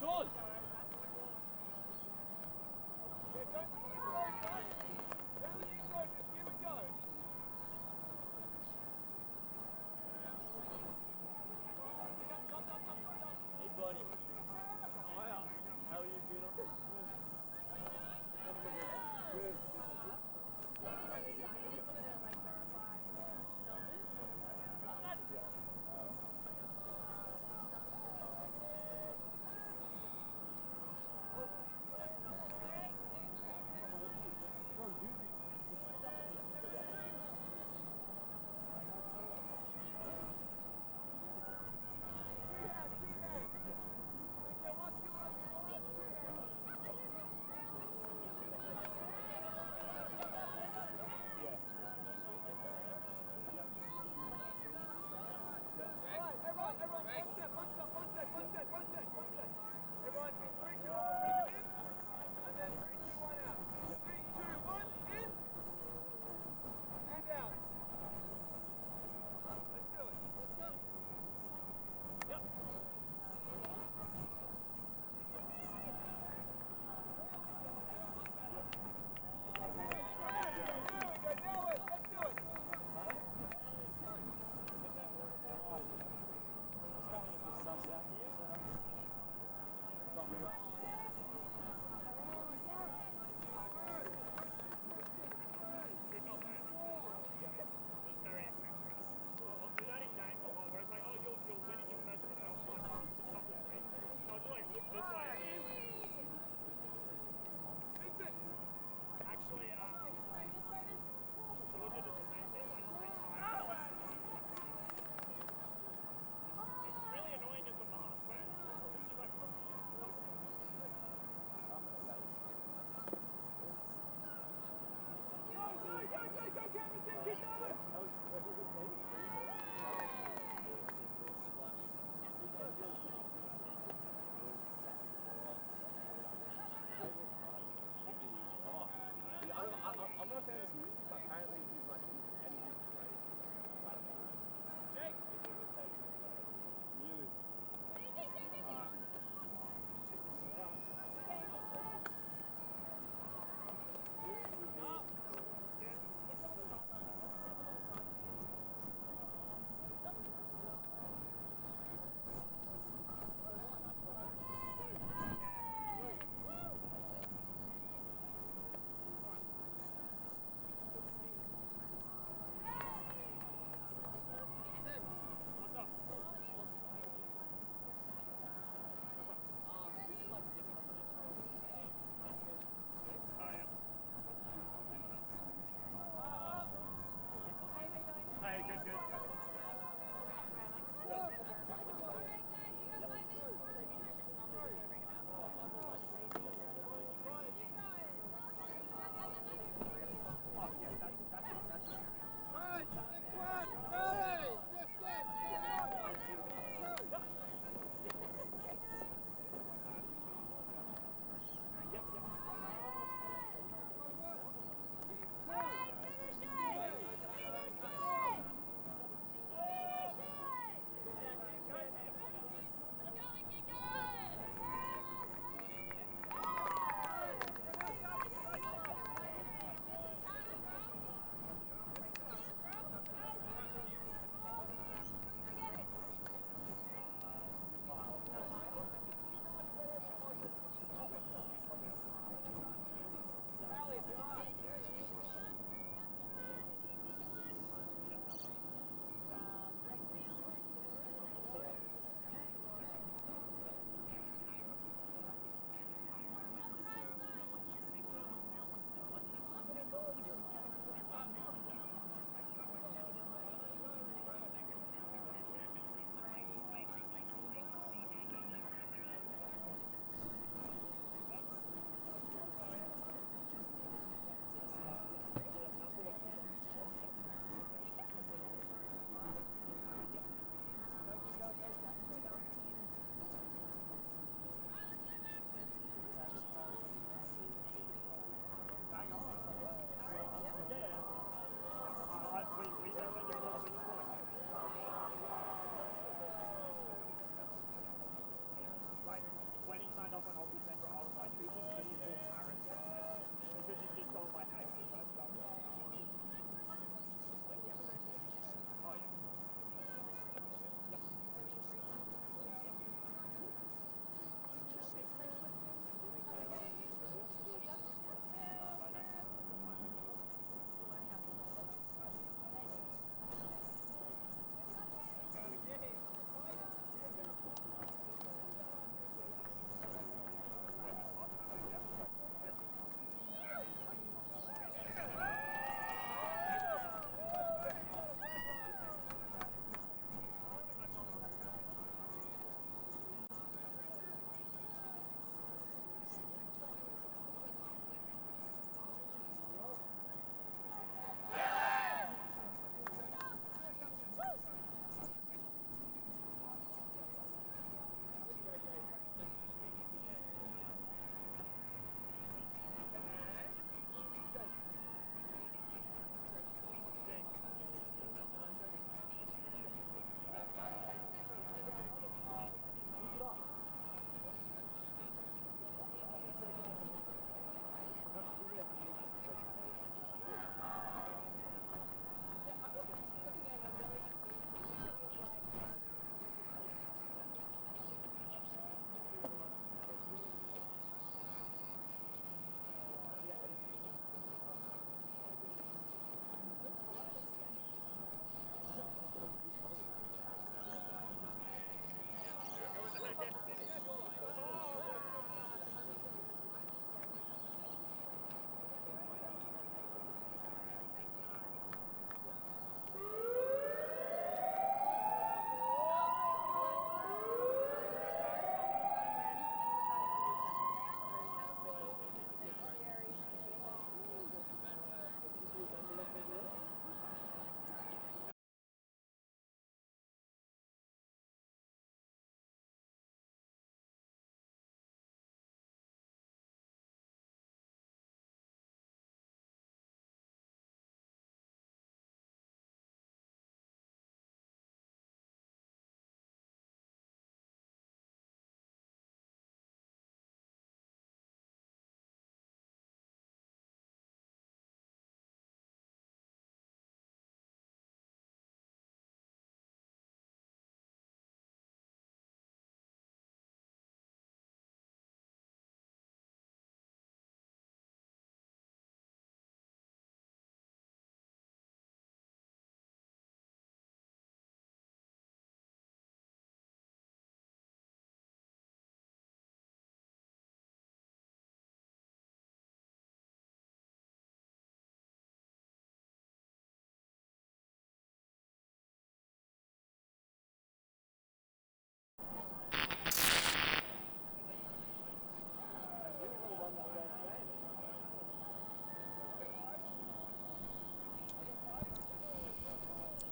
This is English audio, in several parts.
Sean!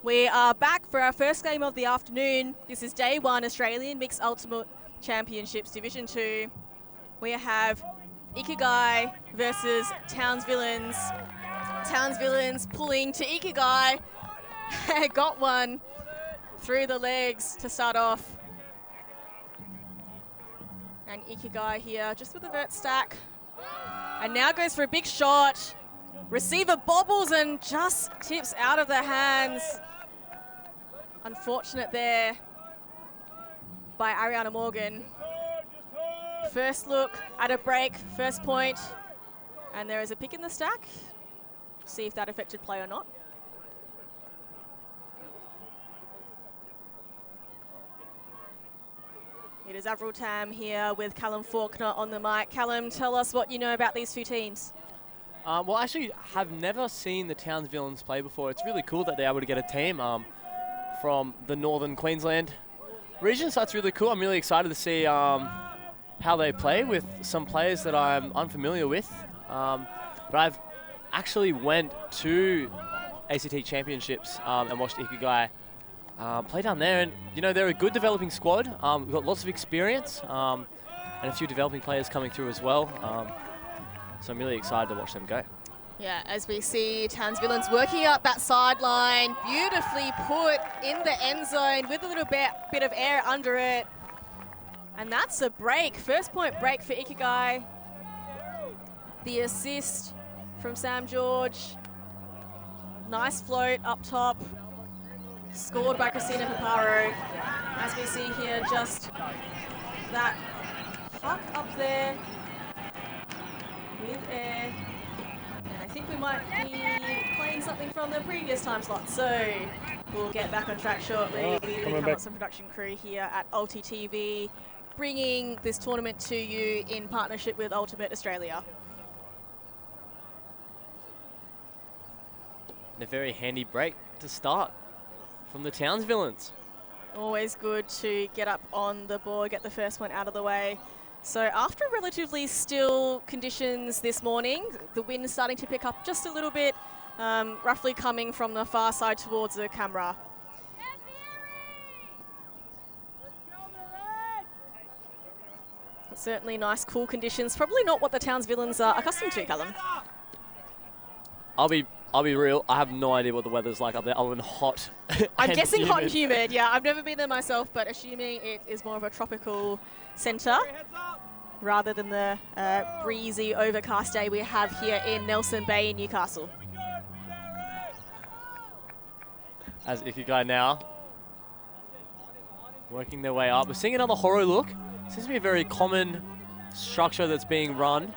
We are back for our first game of the afternoon. This is Day 1 Australian Mixed Ultimate Championships Division 2. We have Ikigai versus Townsvillains. Townsvillains pulling to Ikigai. Got one through the legs to start off. And Ikigai here just with a vert stack. And now goes for a big shot. Receiver bobbles and just tips out of the hands. Unfortunate there by Ariana Morgan. First look at a break, first point. And there is a pick in the stack. See if that affected play or not. It is Avril Tam here with Callum Faulkner on the mic. Callum, tell us what you know about these two teams. Well, actually, have never seen the Townsvillains play before. It's really cool that they're able to get a team from the northern Queensland region, so that's really cool. I'm really excited to see how they play with some players that I'm unfamiliar with. But I've actually went to ACT Championships and watched Ikigai play down there, and you know, they're a good developing squad. We've got lots of experience and a few developing players coming through as well. So I'm really excited to watch them go. Yeah, as we see Townsvillains working up that sideline, beautifully put in the end zone with a little bit of air under it. And that's a break, first point break for Ikigai. The assist from Sam George. Nice float up top. Scored by Christina Paparo. As we see here, just that huck up there with air. And I think we might be playing something from the previous time slot, so we'll get back on track shortly. We come up some production crew here at ulti.TV, bringing this tournament to you in partnership with Ultimate Australia. And a very handy break to start from the Townsvillains. Always good to get up on the board, get the first one out of the way. So after relatively still conditions this morning, the wind is starting to pick up just a little bit, roughly coming from the far side towards the camera. But certainly nice, cool conditions. Probably not what the Townsvillains are accustomed to, Callum. I'll be real, I have no idea what the weather's like up there other than hot. I'm guessing hot and humid, yeah. I've never been there myself, but assuming it is more of a tropical centre rather than the breezy, overcast day we have here in Nelson Bay in Newcastle. As Ikigai now working their way up. We're seeing another Horo look. Seems to be a very common structure that's being run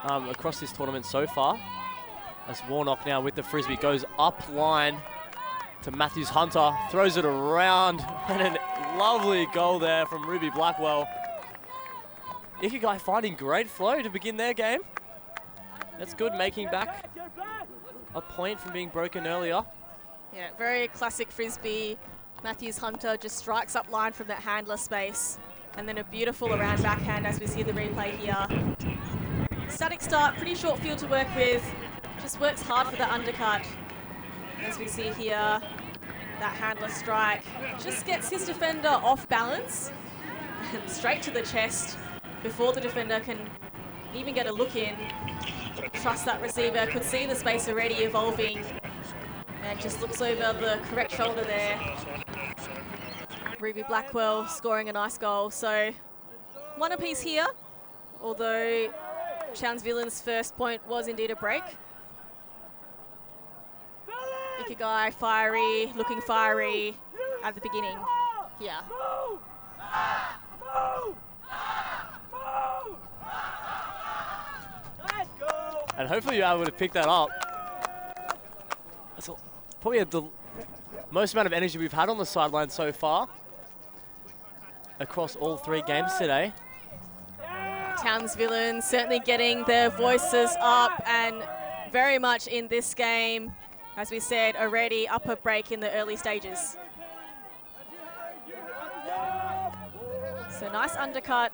across this tournament so far. As Warnock now with the frisbee goes up line to Matthews Hunter, throws it around, and a lovely goal there from Ruby Blackwell. Ikigai finding great flow to begin their game. That's good, making back a point from being broken earlier. Yeah, very classic frisbee. Matthews Hunter just strikes up line from that handler space, and then a beautiful around backhand as we see the replay here. Static start, pretty short field to work with. Just works hard for the undercut. As we see here, that handler strike just gets his defender off balance and straight to the chest before the defender can even get a look in. Trust that receiver, could see the space already evolving and just looks over the correct shoulder there. Ruby Blackwell scoring a nice goal. So one apiece here, although Townsvillains' first point was indeed a break. Ikigai, fiery, looking fiery at the beginning here. And hopefully you're able to pick that up. That's probably the most amount of energy we've had on the sideline so far across all three games today. Townsvillains certainly getting their voices up and very much in this game. As we said, already up a break in the early stages. So nice undercut.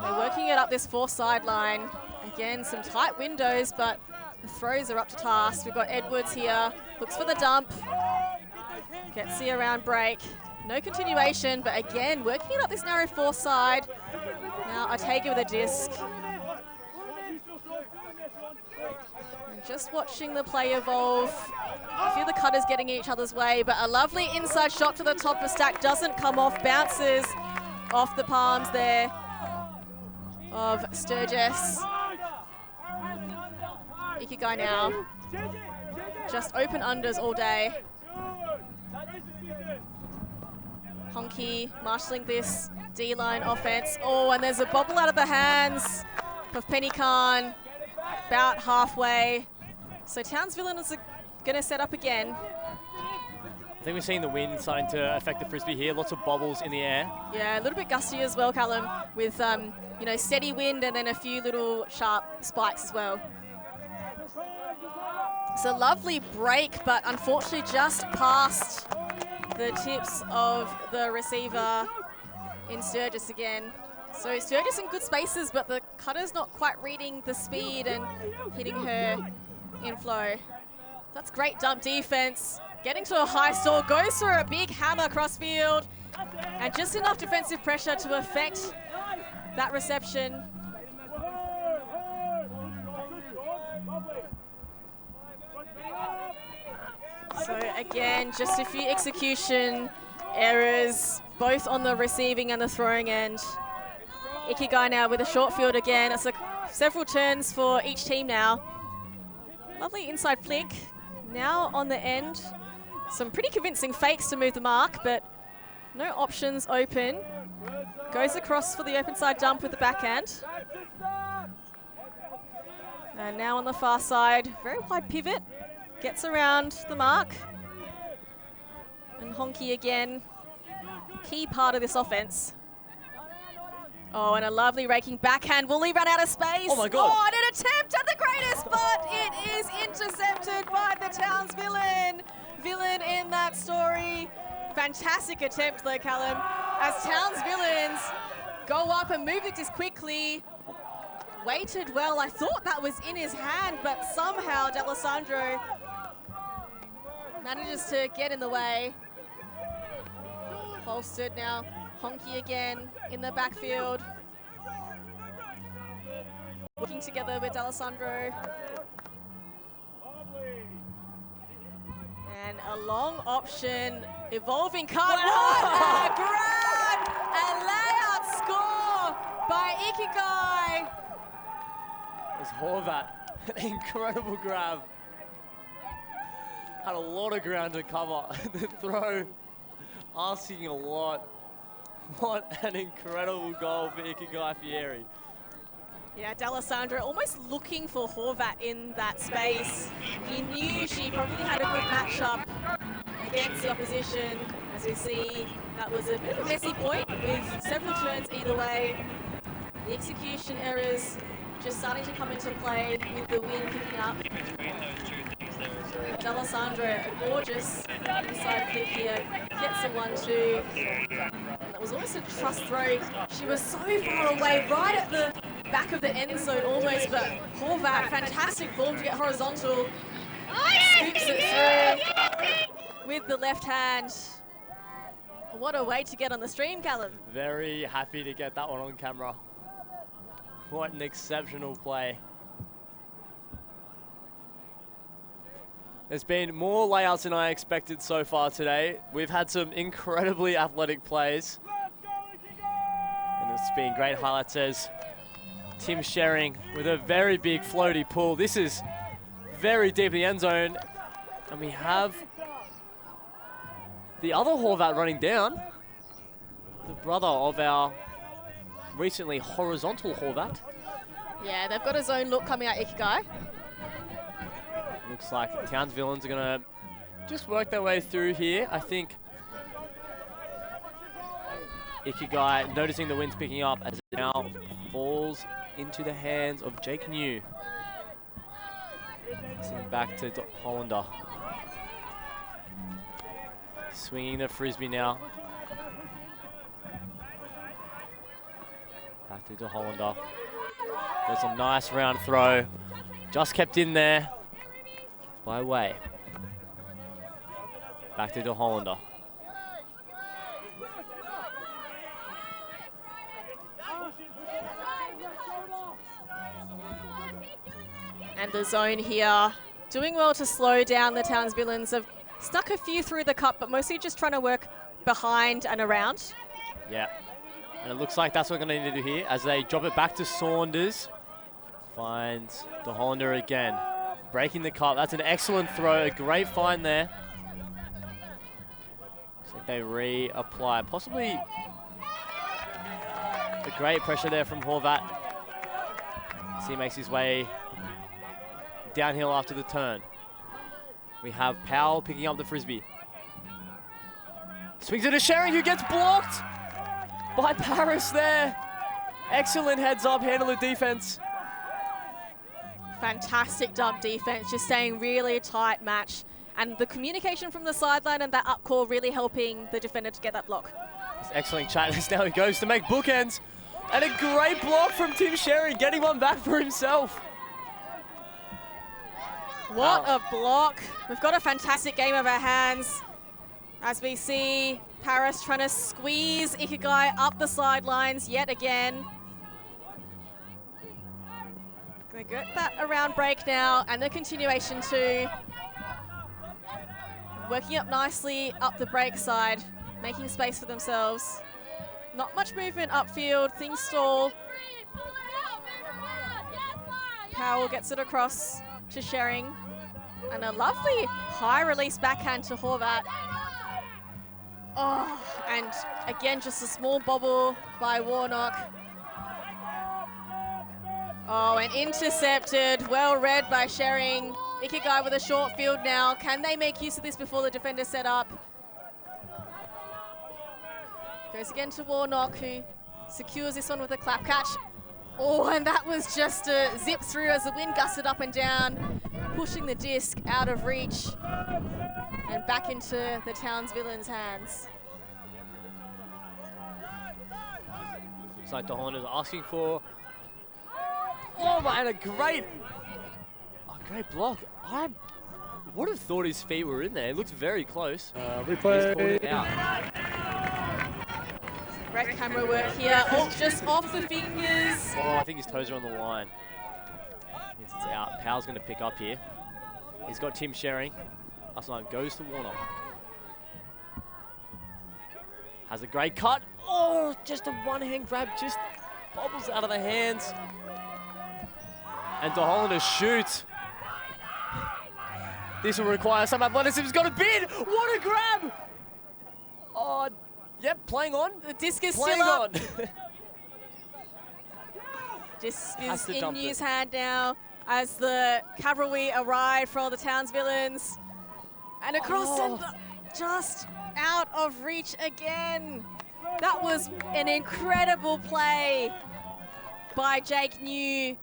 They're working it up this fourth sideline. Again, some tight windows, but the throws are up to task. We've got Edwards here Looks for the dump. Gets the around break. No continuation, but again, working it up this narrow fourth side. Now Ortega with a disc. And just watching the play evolve. A few of the cutters getting in each other's way, but a lovely inside shot to the top of the stack doesn't come off. Bounces off the palms there of Sturgis. Ikigai now. Just open unders all day. Honky marshalling this D-line offense. Oh, and there's a bobble out of the hands of Penny Khan, about halfway. So Townsvillains are going to set up again. I think we're seeing the wind starting to affect the frisbee here. Lots of bobbles in the air. Yeah, a little bit gusty as well, Callum, with you know, steady wind and then a few little sharp spikes as well. It's a lovely break, but unfortunately just past the tips of the receiver in Sturgis again. So Sturgis in good spaces, but the cutter's not quite reading the speed and hitting her in flow. That's great dump defense. Getting to a high stall, goes for a big hammer cross field, and just enough defensive pressure to affect that reception. So again, just a few execution errors, both on the receiving and the throwing end. Ikigai now with a short field again. It's several turns for each team now. Lovely inside flick. Now on the end, some pretty convincing fakes to move the mark, but no options open. Goes across for the open side dump with the backhand. And now on the far side, very wide pivot. Gets around the mark. And Honky again, key part of this offense. Oh, and a lovely raking backhand. Will he run out of space? Oh my God. Oh, and an attempt at the greatest, but it is intercepted by the Townsvillain villain in that story. Fantastic attempt though, Callum, as Townsvillains go up and move it just quickly. Waited well. I thought that was in his hand, but somehow D'Alessandro manages to get in the way. Holstered now. Honky again in the backfield. Working together with D'Alessandro. And a long option. Evolving card. Wow. What a grab! A layout score by Ikigai. It's Horvat. Incredible grab. Had a lot of ground to cover. The throw asking a lot. What an incredible goal for Ikigai Fieri. Yeah, D'Alessandro almost looking for Horvat in that space. He knew she probably had a good matchup against the opposition. As we see, that was a bit of a messy point with several turns either way. The execution errors just starting to come into play with the wind picking up. D'Alessandro, a gorgeous inside flick here, gets a 1-2. That was almost a trust throw. She was so far away, right at the back of the end zone almost, but Horvat, fantastic form to get horizontal. Scoops it through with the left hand. What a way to get on the stream, Callum. Very happy to get that one on camera. What an exceptional play. There's been more layouts than I expected so far today. We've had some incredibly athletic plays. And it's been great highlights as Tim Shering with a very big floaty pull. This is very deep in the end zone. And we have the other Horvat running down. The brother of our recently horizontal Horvat. Yeah, they've got a zone look coming out Ikigai. Looks like Townsvillains are going to just work their way through here. I think Ikigai noticing the wind's picking up as it now falls into the hands of Jake New. Sending back to Hollander. Swinging the frisbee now. Back to Hollander. There's a nice round throw. Just kept in there by Way. Back to De Hollander. And the zone here, doing well to slow down the Townsvillains. Have stuck a few through the cup, but mostly just trying to work behind and around. Yeah, and it looks like that's what we're going to need to do here as they drop it back to Saunders. Finds De Hollander again, breaking the cup. That's an excellent throw, a great find there. Looks like they reapply, possibly a great pressure there from Horvat. As he makes his way downhill after the turn. We have Powell picking up the frisbee. Swings it to Sherry, who gets blocked by Paris there. Excellent heads up, handle of defense. Fantastic dump defense, just staying really tight match. And the communication from the sideline and that up call really helping the defender to get that block. It's excellent chat as now he goes to make bookends. And a great block from Tim Sherry, getting one back for himself. What a block. We've got a fantastic game of our hands as we see Paris trying to squeeze Ikigai up the sidelines yet again. Gonna get that around break now and the continuation too. Working up nicely up the break side, making space for themselves. Not much movement upfield, things stall. Powell gets it across to Shering. And a lovely high release backhand to Horvat. Oh, and again, just a small bobble by Warnock. Oh, and intercepted, well read by Shering. Ikigai with a short field now. Can they make use of this before the defender set up? Goes again to Warnock, who secures this one with a clap catch. Oh, and that was just a zip through as the wind gusted up and down, pushing the disc out of reach and back into the Townsvillains' hands. Looks like De Hollander's asking for. Oh man, a great block. I would have thought his feet were in there. It looks very close. Replay. He's called it out. Great camera work here. Oh, just off the fingers. Oh, I think his toes are on the line. Means it's out. Powell's going to pick up here. He's got Tim Sherring. Last line goes to Warnock. Has a great cut. Oh, just a one-hand grab. Just bobbles out of the hands. And De Hollander shoots. This will require some athleticism. He's got a bid. What a grab. Oh, yep, playing on. The disc is playing still up. on. Disc is in New's hand now as the cavalry arrive for the Townsvillains. And across and just out of reach again. That was an incredible play by Jake New.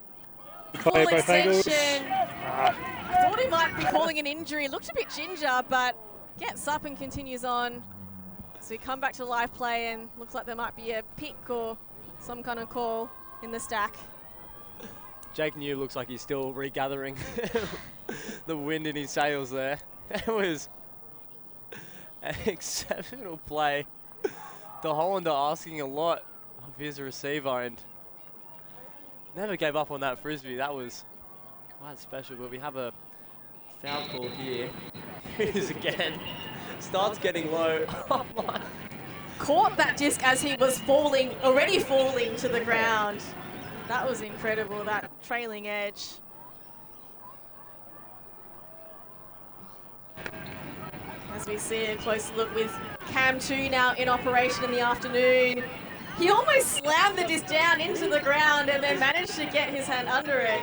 Full extension. I thought he might be calling an injury. Looked a bit ginger, but gets up and continues on. So we come back to live play and looks like there might be a pick or some kind of call in the stack. Jake New looks like he's still regathering the wind in his sails there. It was an exceptional play. De Hollander asking a lot of his receiver and never gave up on that frisbee. That was quite special, but we have a foul call here. Here it is again. Starts getting low. Oh my. Caught that disc as he was falling, already falling to the ground. That was incredible, that trailing edge. As we see a close look with Cam 2 now in operation in the afternoon. He almost slammed the disc down into the ground and then managed to get his hand under it.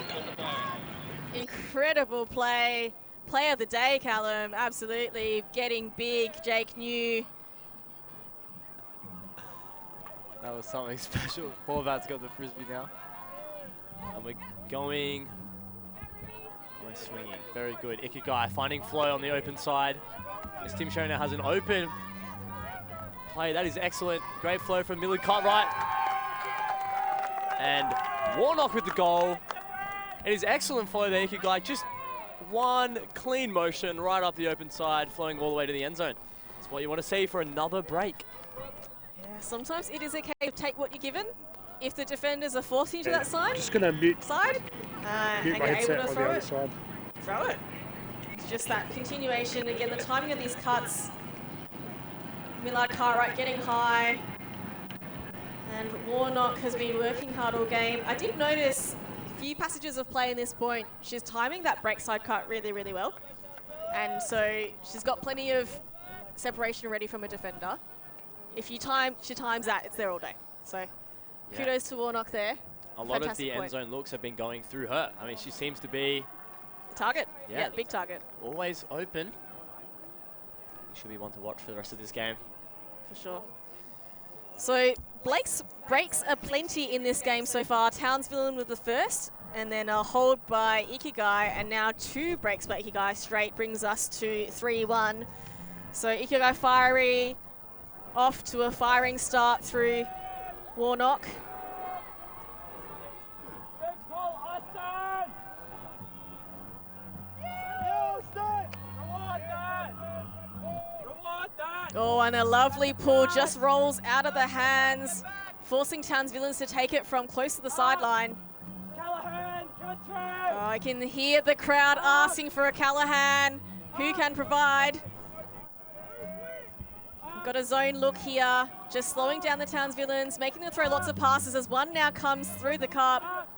Incredible play. Play of the day, Callum, absolutely. Getting big, Jake New. That was something special. Horvat's got the frisbee now. And we're going, we're swinging, very good. Ikigai finding flow on the open side. As Tim Sherry now has an open play, that is excellent. Great flow from Millard Cartwright. And Warnock with the goal. It is excellent flow there, Ikigai. Just one clean motion right up the open side, flowing all the way to the end zone. That's what you want to see for another break. Yeah, sometimes it is okay to take what you're given. If the defenders are forcing you to that side, just going to mute and you're able to throw it, throw it. It's just that continuation. Again, the timing of these cuts. Millard Cartwright getting high. And Warnock has been working hard all game. I did notice a few passages of play in this point. She's timing that break side cut really, really well. And so she's got plenty of separation ready from a defender. If she times that, it's there all day. So kudos to Warnock there. A lot of the end zone looks have been going through her. I mean, she seems to be target. Yeah, big target. Always open. Should be one to watch for the rest of this game. For sure. So Blake's breaks are plenty in this game so far. Townsvillains with the first, and then a hold by Ikigai, and now 2 breaks by Ikigai straight brings us to 3-1. So Ikigai Fieri off to a firing start through Warnock. Oh, and a lovely pull just rolls out of the hands, forcing Townsvillains to take it from close to the sideline. Oh, I can hear the crowd asking for a Callahan. Who can provide? We've got a zone look here, just slowing down the Townsvillains, making them throw lots of passes as one now comes through the cup.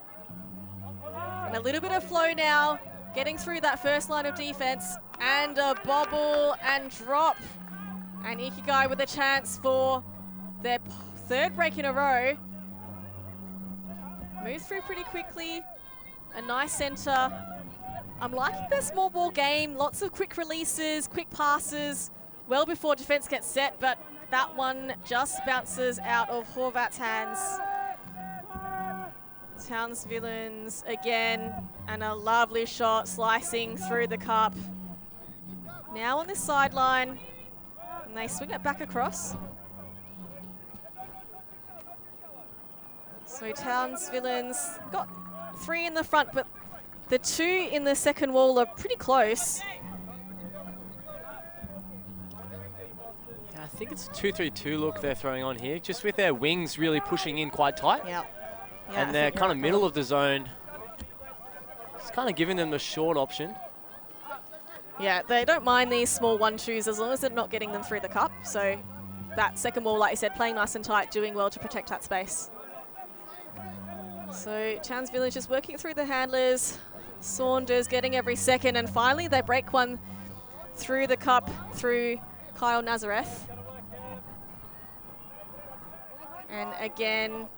And a little bit of flow now, getting through that first line of defense, and a bobble and drop. And Ikigai with a chance for their 3rd break in a row. Moves through pretty quickly. A nice center. I'm liking their small ball game. Lots of quick releases, quick passes, well before defense gets set, but that one just bounces out of Horvat's hands. Townsvillains again, and a lovely shot slicing through the cup. Now on this sideline. And they swing it back across. So Townsvillains got 3 in the front, but the 2 in the second wall are pretty close. Yeah, I think it's a 2-3-2 look they're throwing on here, just with their wings really pushing in quite tight. Yeah. And they're kind of middle of the zone. It's kind of giving them the short option. Yeah, they don't mind these small 1-2s as long as they're not getting them through the cup. So that second wall, like you said, playing nice and tight, doing well to protect that space. So Townsvillains just working through the handlers. Saunders getting every second, and finally they break one through the cup through Kyle Nazareth. And again,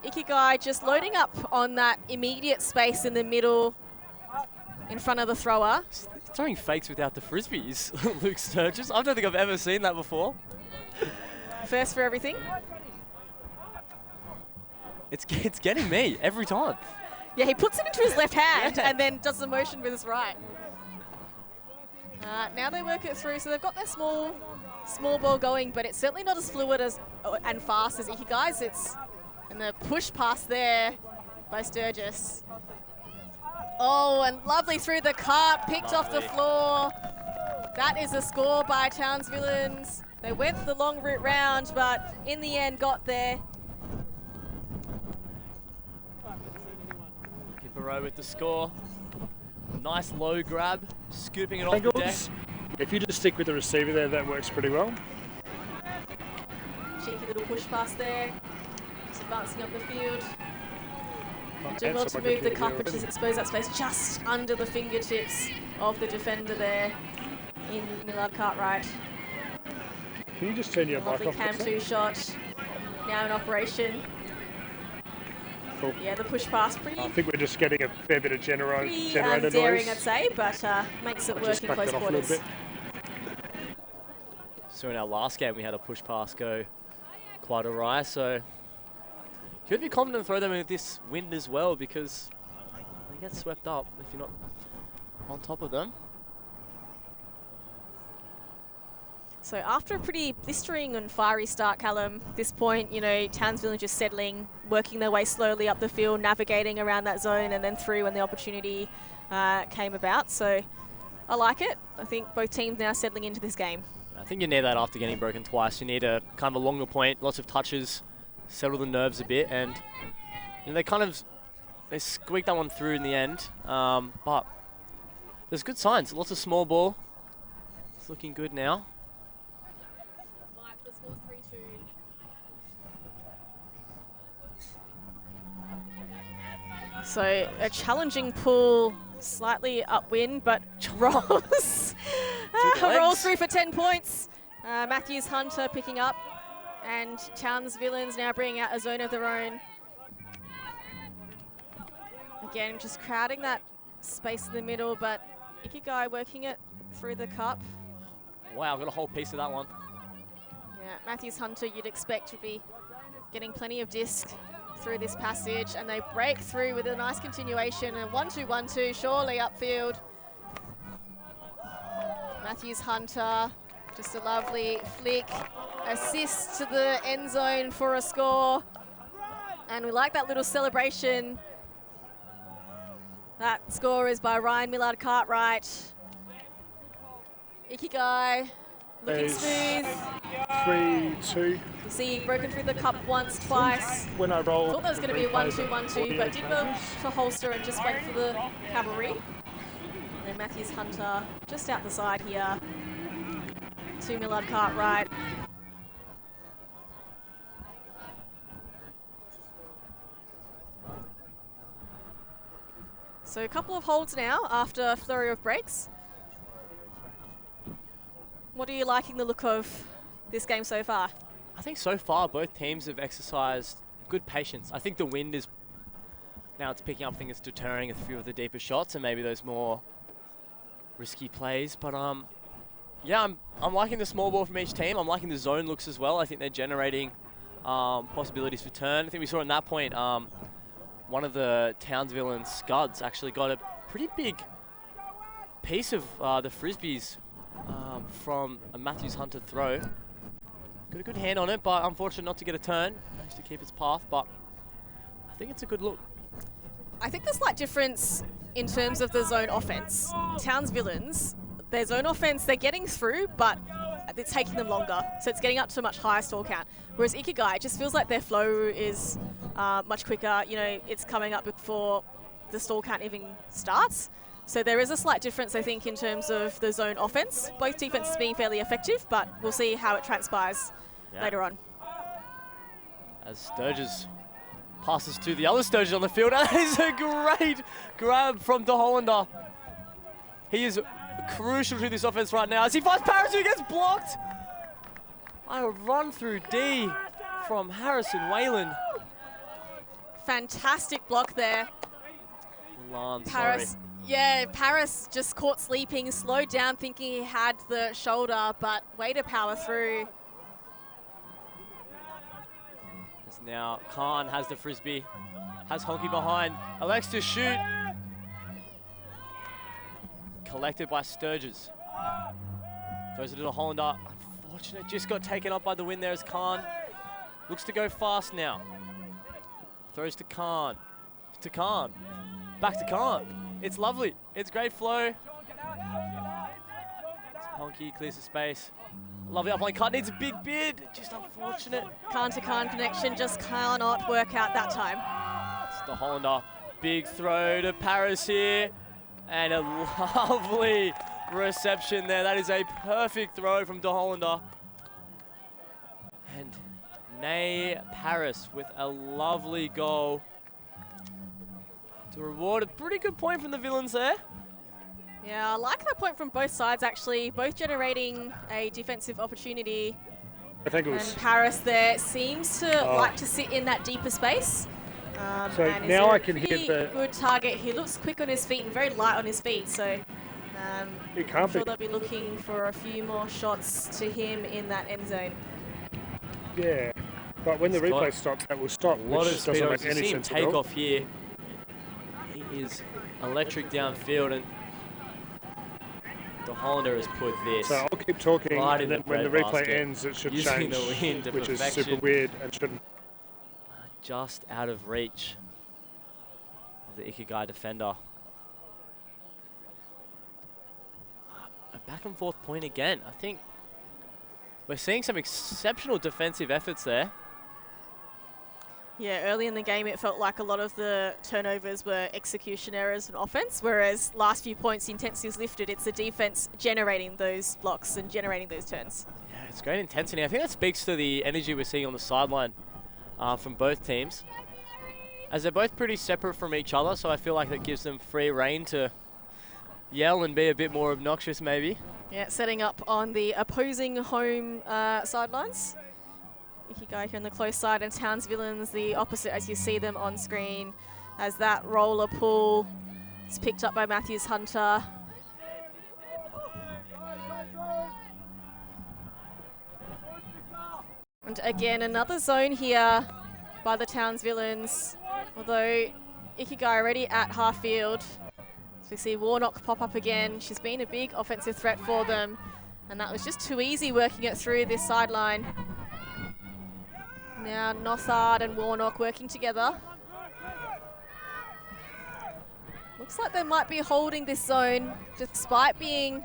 Ikigai just loading up on that immediate space in the middle in front of the thrower. Throwing fakes without the frisbees, Luke Sturgis. I don't think I've ever seen that before. First for everything. It's getting me every time. Yeah, he puts it into his left hand and then does the motion with his right. Now they work it through, so they've got their small ball going, but it's certainly not as fluid as and fast as Ikigai's. It's and the push pass there by Sturgis. Oh, and lovely through the cup, picked off the floor. That is a score by Townsvillains. They went the long route round, but in the end got there. Kiparo with the score. Nice low grab, scooping it off the deck. If you just stick with the receiver there, that works pretty well. Cheeky little push pass there. Just advancing up the field. Doing well to move the cup and just expose that space just under the fingertips of the defender there in Millard Cartwright. Can you just turn your mic off? Cam 2 shot, now in operation. Cool. Yeah, the push pass pretty. I think we're just getting a fair bit of generator daring, noise. I'd say, but makes it work in close quarters. So in our last game, we had a push pass go quite awry, so could be confident to throw them in this wind as well, because they get swept up if you're not on top of them. So after a pretty blistering and fiery start, Callum, this point, you know, Townsville just settling, working their way slowly up the field, navigating around that zone and then through when the opportunity came about. So I like it. I think both teams now settling into this game. I think you need that after getting broken twice. You need a kind of a longer point, lots of touches, settle the nerves a bit, and they squeaked that one through in the end. But there's good signs. Lots of small ball. It's looking good now. Mike, the score's 3-2. So a challenging pull, slightly upwind, but rolls. Rolls through for 10 points. Matthews Hunter picking up, and Townsvillains now bringing out a zone of their own. Again, just crowding that space in the middle, but Ikigai working it through the cup. Wow, I've got a whole piece of that one. Yeah, Matthews Hunter you'd expect would be getting plenty of disc through this passage, and they break through with a nice continuation, and 1-2-1-2, surely upfield. Matthews Hunter, just a lovely flick, assist to the end zone for a score. And we like that little celebration. That score is by Ryan Millard-Cartwright. Ikigai looking smooth. 3-2. You see broken through the cup once, twice. When I roll, Thought that was going to be a 1-2-1-2, but did go to holster and just went for the cavalry. And then Matthews Hunter just out the side here to Millard Cartwright. So a couple of holds now after a flurry of breaks. What are you liking the look of this game so far? I think so far both teams have exercised good patience. I think the wind is now it's picking up. I think it's deterring a few of the deeper shots and maybe those more risky plays. But yeah, I'm liking the small ball from each team. I'm liking the zone looks as well. I think they're generating possibilities for turn. I think we saw in that point one of the Townsvillains scuds actually got a pretty big piece of the frisbees from a Matthews Hunter throw. Got a good hand on it, but unfortunate not to get a turn. Managed to keep its path, but I think it's a good look. I think the slight difference in terms of the zone offense, Townsvillains, their zone offense, they're getting through, but it's taking them longer. So it's getting up to a much higher stall count. Whereas Ikigai, it just feels like their flow is much quicker. You know, it's coming up before the stall count even starts. So there is a slight difference, I think, in terms of the zone offense. Both defenses being fairly effective, but we'll see how it transpires later on. As Sturgis passes to the other Sturgis on the field. That is a great grab from De Hollander. He is crucial to this offense right now. As he finds Paris, who gets blocked. A run through D from Harrison Whalen. Fantastic block there. Paris. Yeah, Paris just caught sleeping, slowed down thinking he had the shoulder, but way to power through. As now Khan has the frisbee, has Honky behind, elects to shoot. Collected by Sturgis. Throws it to the Hollander. Unfortunate, just got taken up by the wind there as Khan looks to go fast now. Throws to Khan. To Khan. Back to Khan. It's lovely. It's great flow. Honky clears the space. Lovely upline cut. Needs a big bid. Just unfortunate. Khan to Khan connection just cannot work out that time. It's the Hollander. Big throw to Paris here. And a lovely reception there. That is a perfect throw from De Hollander. And Nay Paris with a lovely goal to reward a pretty good point from the Villains there. Yeah, I like that point from both sides actually, both generating a defensive opportunity. I think it was. And Paris there seems to like to sit in that deeper space. So and now I can hit the good target. He looks quick on his feet and very light on his feet, so I'm sure they'll be looking for a few more shots to him in that end zone. Yeah, but when the replay stops, that will stop. A lot of speed. Doesn't make any See him sense take off here. He is electric downfield, and De Hollander has put this. So I'll keep talking, right and then when the replay ends, it should change, the wind to which perfection. is super weird and shouldn't. Just out of reach of the Ikigai defender. back and forth point again. I think we're seeing some exceptional defensive efforts there. Yeah, early in the game, it felt like a lot of the turnovers were execution errors and offense, whereas last few points, the intensity is lifted. It's the defense generating those blocks and generating those turns. Yeah, it's great intensity. I think that speaks to the energy we're seeing on the sideline from both teams, as they're both pretty separate from each other, so I feel like that gives them free rein to yell and be a bit more obnoxious maybe. Yeah, setting up on the opposing home sidelines. Ikigai here on the close side, and Townsvillains the opposite as you see them on screen, as that roller pull is picked up by Matthews Hunter. And again, another zone here by the Townsvillains, although Ikigai already at half field. So we see Warnock pop up again. She's been a big offensive threat for them, and that was just too easy working it through this sideline. Now Nothard and Warnock working together. Looks like they might be holding this zone despite being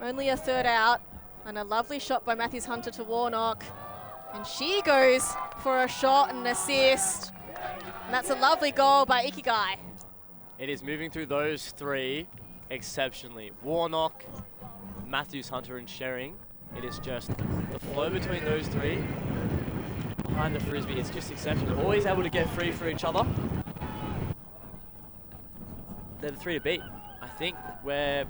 only a third out. And a lovely shot by Matthews Hunter to Warnock. And she goes for a shot and an assist. And that's a lovely goal by Ikigai. It is moving through those three exceptionally. Warnock, Matthews Hunter and Schering. It is just the flow between those three. Behind the frisbee, it's just exceptional. Always able to get free for each other. They're the three to beat, I think, where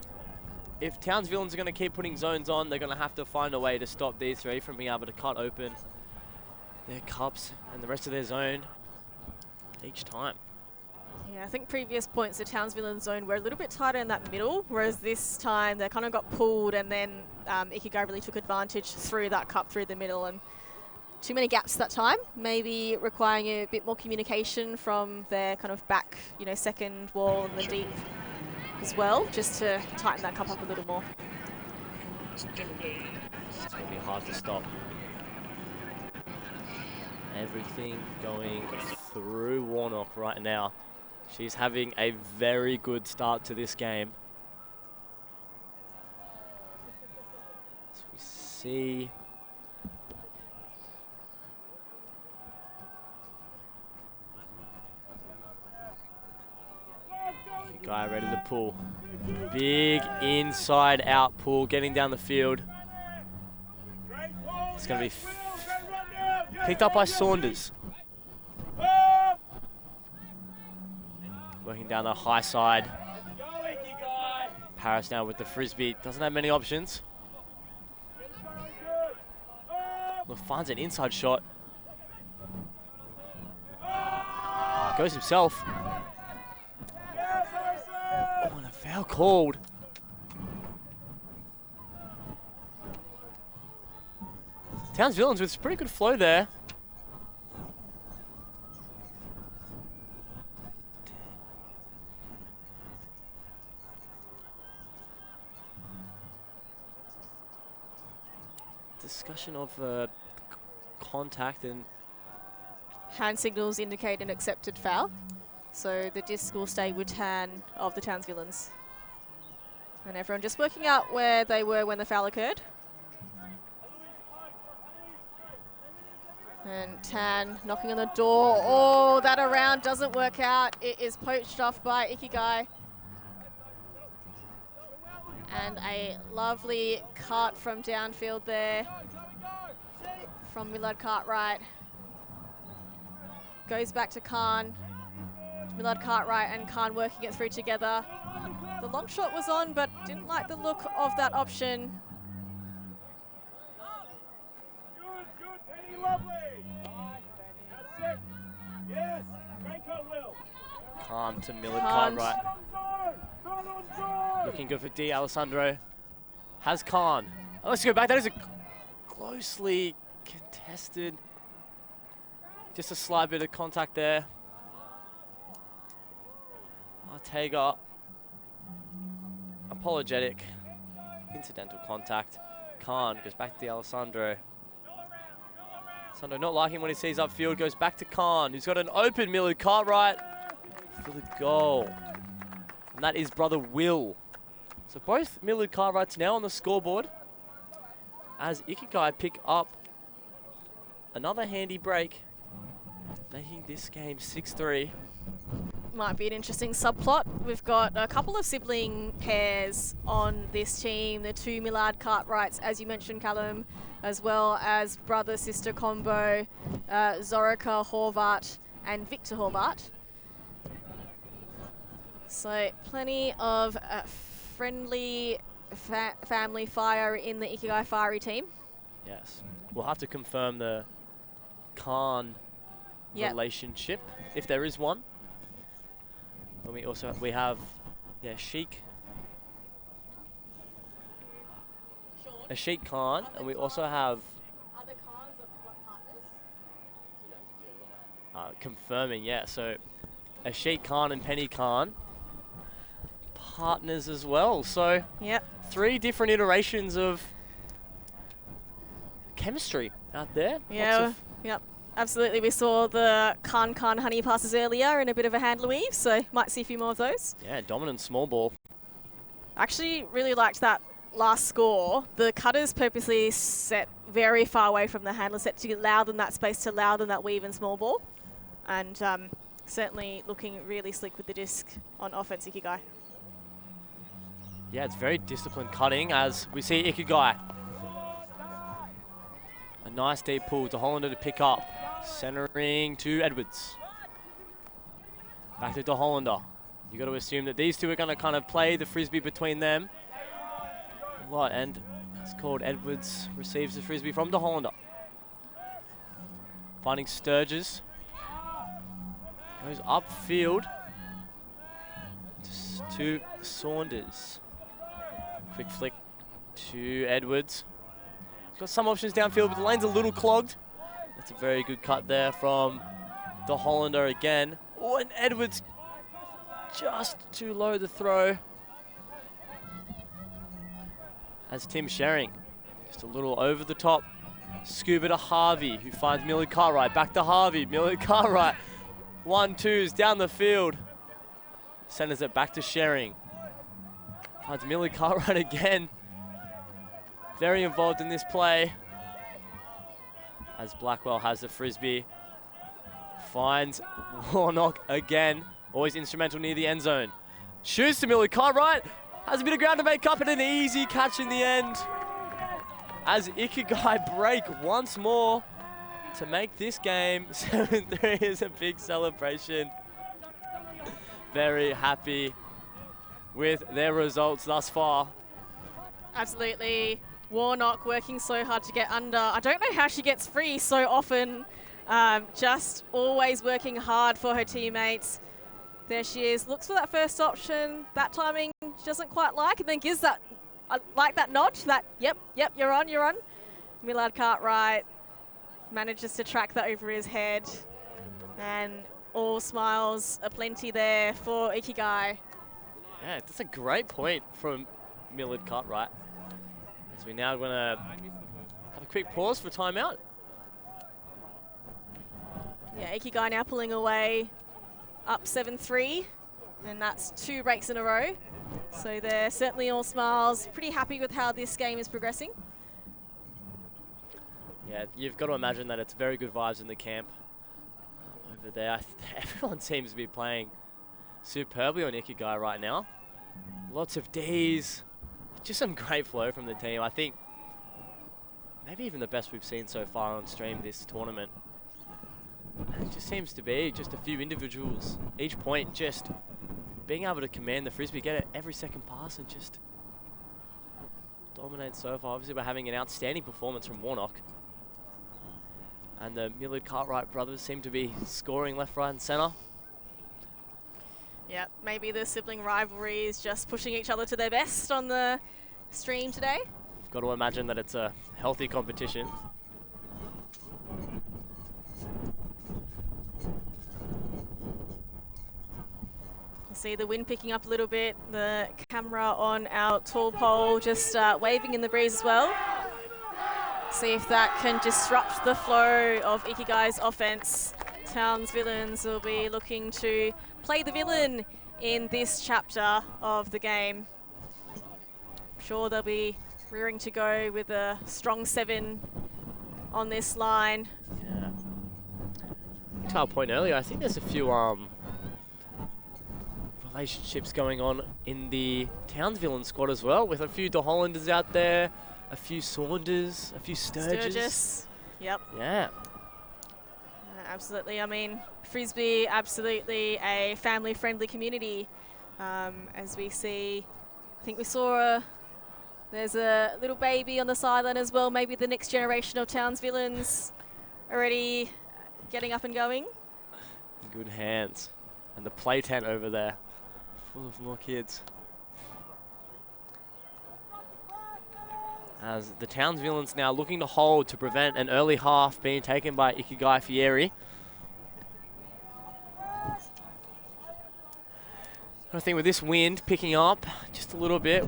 if Townsvillains are going to keep putting zones on, they're going to have to find a way to stop these three from being able to cut open their cups and the rest of their zone each time. Yeah, I think previous points the Townsvillains zone were a little bit tighter in that middle, whereas this time they kind of got pulled, and then Ikigai really took advantage through that cup through the middle, and too many gaps that time, maybe requiring a bit more communication from their kind of back, second wall and the deep as well, just to tighten that cup up a little more. It's going to be hard to stop. Everything going through Warnock right now. She's having a very good start to this game. So we see guy ready to pull. Big inside out pull, getting down the field. It's going to be picked up by Saunders. Working down the high side. Paris now with the frisbee. Doesn't have many options. Look, finds an inside shot. Goes himself. Oh, and a foul called. Townsvillains with pretty good flow there. Discussion of contact and hand signals indicate an accepted foul. So the disc will stay with Tan of the Townsvillains. And everyone just working out where they were when the foul occurred. And Tan knocking on the door. Oh, that around doesn't work out. It is poached off by Ikigai. And a lovely cut from downfield there from Millard Cartwright. Goes back to Khan. Millard Cartwright and Khan working it through together. The long shot was on, but didn't like the look of that option. Good, Penny, lovely. That's it. Yes, Franco will. Khan to Millard Cartwright. Looking good for D. Alessandro. Has Khan. Oh, let's go back. That is a closely contested. Just a slight bit of contact there. Ortega. Apologetic. Incidental contact. Khan goes back to the Alessandro. Alessandro not liking when he sees upfield. Goes back to Khan, who's got an open Millard Cartwright for the goal. And that is brother Will So both Millard Cartwrights now on the scoreboard as Ikigai pick up another handy break, making this game 6-3. Might be an interesting subplot. We've got a couple of sibling pairs on this team. The two Millard Cartwrights, as you mentioned, Callum, as well as brother-sister combo, Zorica Horvat and Victor Horvat. So plenty of friendly family fire in the Ikigai Fieri team. Yes. We'll have to confirm the Khan relationship, if there is one. And we have Sheikh. A Sheikh Khan, and we also have Other Khans of what partners? confirming, so a Sheikh Khan and Penny Khan partners as well. So 3 different iterations of chemistry out there. Yeah, absolutely. We saw the Khan honey passes earlier in a bit of a handler weave, so might see a few more of those. Yeah, dominant small ball. Actually really liked that last score. The cutters purposely set very far away from the handler set to allow them that space, to allow them that weave and small ball. And certainly looking really slick with the disc on offense, Ikigai. Yeah, it's very disciplined cutting as we see Ikigai. A nice deep pull to Hollander to pick up. Centering to Edwards. Back to Hollander. You got to assume that these two are going to kind of play the frisbee between them. And it's called Edwards receives the frisbee from Hollander. Finding Sturgis. Goes upfield to Saunders. Quick flick to Edwards. He's got some options downfield, but the lane's a little clogged. That's a very good cut there from Hollander again. Oh, and Edwards just too low the throw. As Tim Shering, just a little over the top. Scuba to Harvey, who finds Millard Cartwright. Back to Harvey, Millard Cartwright. 1-2s down the field. Sends it back to Shering. Finds Millard Cartwright again. Very involved in this play. As Blackwell has the frisbee. Finds Warnock again. Always instrumental near the end zone. Shoots to Millard Cartwright. Has a bit of ground to make up and an easy catch in the end. As Ikigai break once more to make this game 7-3 is a big celebration. Very happy with their results thus far. Absolutely. Warnock working so hard to get under. I don't know how she gets free so often. Just always working hard for her teammates. There she is. Looks for that first option. That timing she doesn't quite like, and then gives that, like that nod. That, yep, you're on. Millard Cartwright manages to track that over his head. And all smiles aplenty there for Ikigai. Yeah, that's a great point from Millard Cartwright. As we now going to have a quick pause for timeout. Yeah, Ikigai now pulling away, up 7-3, and that's 2 breaks in a row. So they're certainly all smiles, pretty happy with how this game is progressing. Yeah, you've got to imagine that it's very good vibes in the camp over there. Everyone seems to be playing superbly on Ikigai right now. Lots of Ds, just some great flow from the team. I think maybe even the best we've seen so far on stream this tournament. It just seems to be just a few individuals, each point just being able to command the frisbee, get it every second pass and just dominate so far. Obviously we're having an outstanding performance from Warnock. And the Millard Cartwright brothers seem to be scoring left, right and centre. Yeah, maybe the sibling rivalry is just pushing each other to their best on the stream today. You've got to imagine that it's a healthy competition. See the wind picking up a little bit, the camera on our tall pole just waving in the breeze as well. See if that can disrupt the flow of Ikigai's offense. Townsvillains will be looking to play the villain in this chapter of the game. sure they'll be rearing to go with a strong 7 on this line. Yeah. To our point earlier, I think there's a few relationships going on in the Townsvillains squad as well, with a few De Hollanders out there, a few Saunders, a few Sturgis. Yep. Yeah. Absolutely. I mean, Frisbee, absolutely a family-friendly community. As we see, I think we saw there's a little baby on the sideline as well. Maybe the next generation of Townsvillains already getting up and going. Good hands. And the play tent over there, full of more kids. As the Townsvillains now looking to hold to prevent an early half being taken by Ikigai Fieri. I think with this wind picking up just a little bit,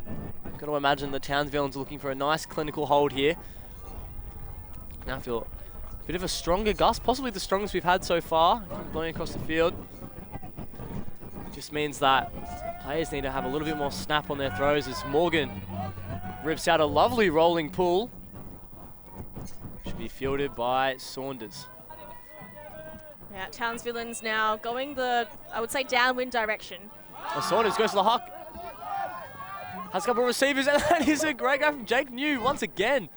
got to imagine the Townsvillains looking for a nice clinical hold here. Now I feel a bit of a stronger gust, possibly the strongest we've had so far, blowing across the field. Just means that players need to have a little bit more snap on their throws as Morgan rips out a lovely rolling pull. Should be fielded by Saunders. Yeah, Townsvillains now going the, I would say, downwind direction. Saunders goes to the huck. Has a couple of receivers, and that is a great guy from Jake New once again.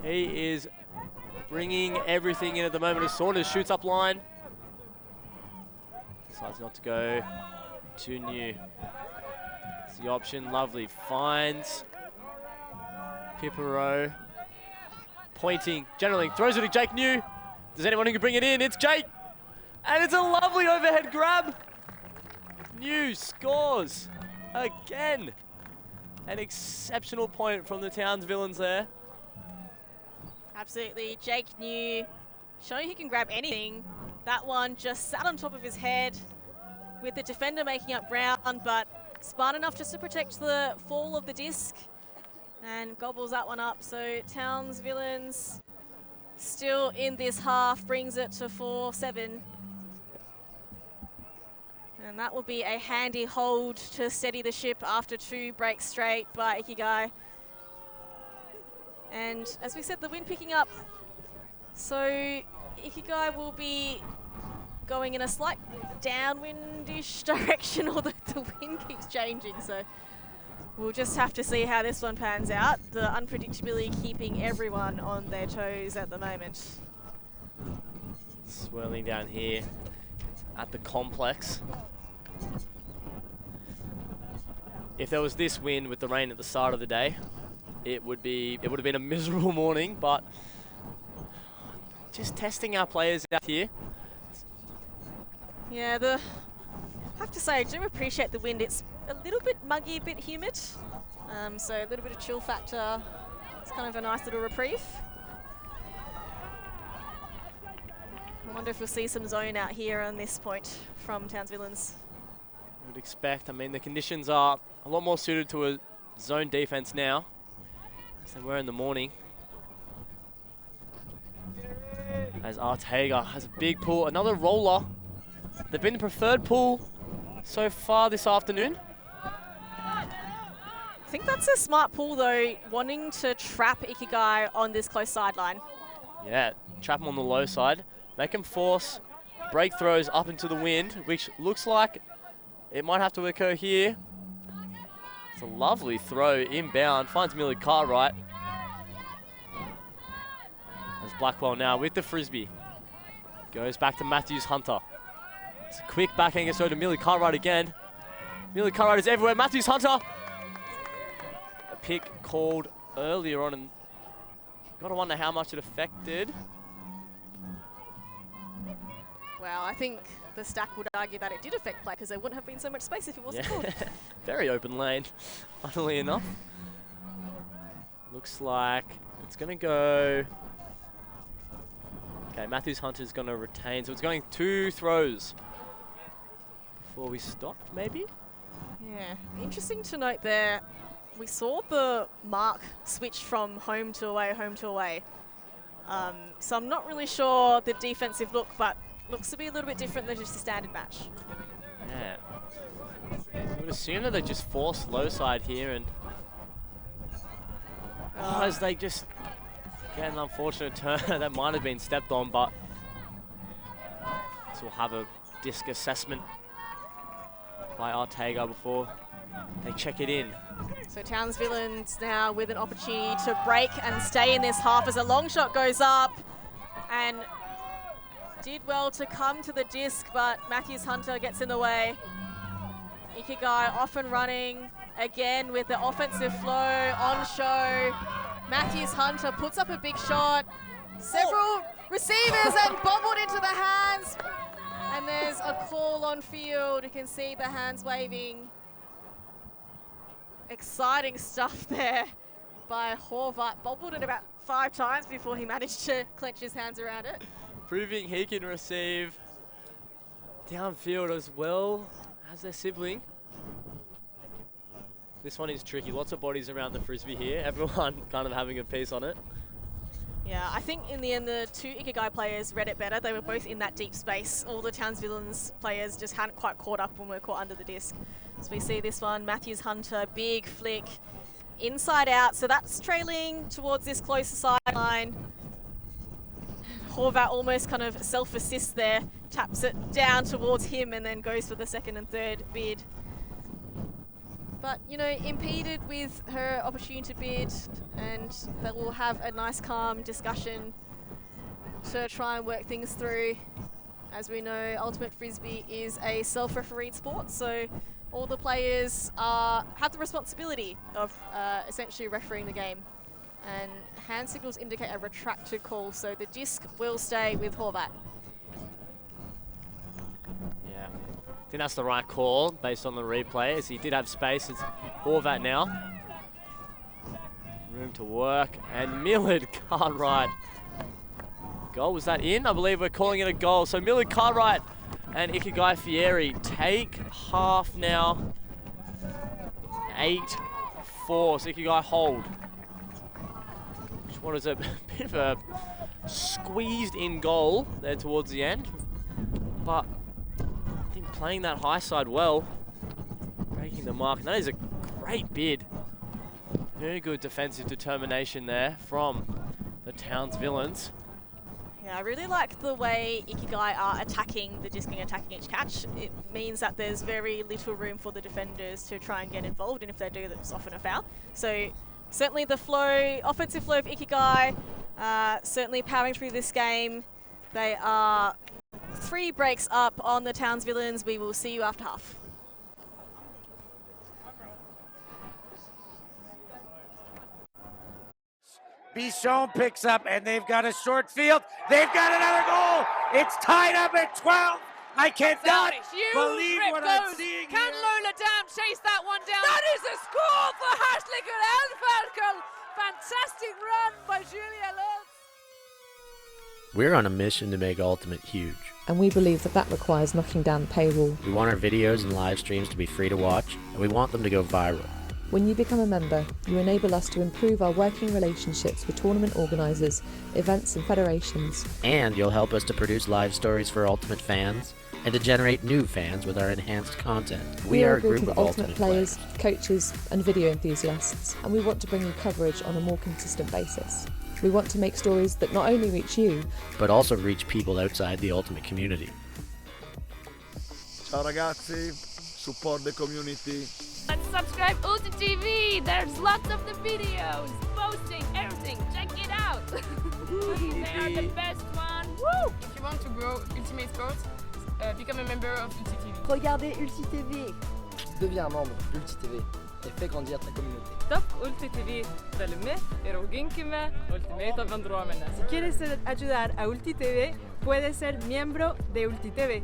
He is bringing everything in at the moment as Saunders shoots up line. Decides not to go to New. It's the option, lovely. Finds Pipero. Pointing, generally throws it to Jake New. Does anyone who can bring it in? It's Jake. And it's a lovely overhead grab. New scores again. An exceptional point from the Townsvillains there. Absolutely, Jake New showing he can grab anything. That one just sat on top of his head with the defender making up ground, but smart enough just to protect the fall of the disc and gobbles that one up. So Townsvillains still in this half, brings it to 4-7. And that will be a handy hold to steady the ship after 2 breaks straight by Ikigai. And as we said, the wind picking up. So Ikigai will be going in a slight downwindish direction, although the wind keeps changing. So we'll just have to see how this one pans out. The unpredictability keeping everyone on their toes at the moment. Swirling down here at the complex. If there was this wind with the rain at the start of the day, it would have been a miserable morning, but just testing our players out here. Yeah, I have to say, I do appreciate the wind. It's a little bit muggy, a bit humid, so a little bit of chill factor. It's kind of a nice little reprieve. I wonder if we'll see some zone out here on this point from Townsvillains. I would expect. I mean, the conditions are a lot more suited to a zone defense now as they were in the morning. As Artega has a big pull, another roller. They've been the preferred pull so far this afternoon. I think that's a smart pull though, wanting to trap Ikigai on this close sideline. Yeah, trap him on the low side. Make him force break throws up into the wind, which looks like it might have to occur here. It's a lovely throw inbound, finds Millie Cartwright. As Blackwell now with the frisbee. Goes back to Matthews Hunter. It's a quick backhand throw to Millie Cartwright again. Millie Cartwright is everywhere. Matthews Hunter. A pick called earlier on, and gotta wonder how much it affected. Well, I think the stack would argue that it did affect play because there wouldn't have been so much space if it wasn't called. Very open lane, funnily enough. Looks like it's going to go... Okay, Matthews Hunter's going to retain, so it's going 2 throws before we stopped, maybe? Yeah, interesting to note there. We saw the mark switch from home to away. So I'm not really sure the defensive look, but looks to be a little bit different than just a standard match. Yeah. A would assume that they just force low side here and as they just get an unfortunate turn that might have been stepped on, but this will have a disc assessment by Ortega before they check it in. So Townsvillains now with an opportunity to break and stay in this half as a long shot goes up and did well to come to the disc, but Matthews Hunter gets in the way. Ikigai off and running again with the offensive flow on show. Matthews Hunter puts up a big shot. Several receivers and bobbled into the hands. And there's a call on field. You can see the hands waving. Exciting stuff there by Horvat. Bobbled it about 5 times before he managed to clench his hands around it. Proving he can receive downfield as well as their sibling. This one is tricky. Lots of bodies around the frisbee here. Everyone kind of having a piece on it. Yeah, I think in the end the 2 Ikigai players read it better. They were both in that deep space. All the Townsvillains players just hadn't quite caught up when we were caught under the disc. So we see this one, Matthews Hunter, big flick, inside out. So that's trailing towards this closer sideline. Horvat almost kind of self-assists there, taps it down towards him and then goes for the 2nd and 3rd bid. But, you know, impeded with her opportunity to bid, and they will have a nice calm discussion to try and work things through. As we know, Ultimate Frisbee is a self-refereed sport, so all the players have the responsibility of essentially refereeing the game. And hand signals indicate a retracted call, so the disc will stay with Horvat. Yeah, I think that's the right call based on the replay, as he did have space. It's Horvat now. Room to work, and Millard Cartwright. Goal, was that in? I believe we're calling it a goal. So Millard Cartwright and Ikigai Fieri take half now. 8-4, so Ikigai hold. What is a bit of a squeezed in goal there towards the end, but I think playing that high side well, breaking the mark, and that is a great bid. Very good defensive determination there from the Townsvillains. Yeah, I really like the way Ikigai are attacking the disc and attacking each catch. It means that there's very little room for the defenders to try and get involved, and if they do, that's often a foul. So certainly the flow, offensive flow of Ikigai, certainly powering through this game. They are 3 breaks up on the Townsvillains. We will see you after half. Bichon picks up, and they've got a short field. They've got another goal. It's tied up at 12. I cannot believe what I'm seeing Can here. Lola Dam chase that one down? That is a score for Hartlicker Elfalkel. Fantastic run by Julia Lutz. We're on a mission to make Ultimate huge. And we believe that that requires knocking down the paywall. We want our videos and live streams to be free to watch, and we want them to go viral. When you become a member, you enable us to improve our working relationships with tournament organisers, events and federations. And you'll help us to produce live stories for Ultimate fans, and to generate new fans with our enhanced content. We are a group of Ultimate players, coaches and video enthusiasts, and we want to bring you coverage on a more consistent basis. We want to make stories that not only reach you, but also reach people outside the Ultimate community. Ciao ragazzi, support the community. Let's subscribe ulti.TV. There's lots of the videos, posting, everything. Check it out. They are the best one. Woo! If you want to grow Ultimate Sports, become a member of ulti.TV. Regardez ulti.TV. Deviens un membre d'ulti.TV et fais grandir ta communauté. Top ulti.TV Salome y Roginkime Ultimate Avandromena. Si quieres ayudar a Ulti.TV, puedes ser miembro de Ulti.TV.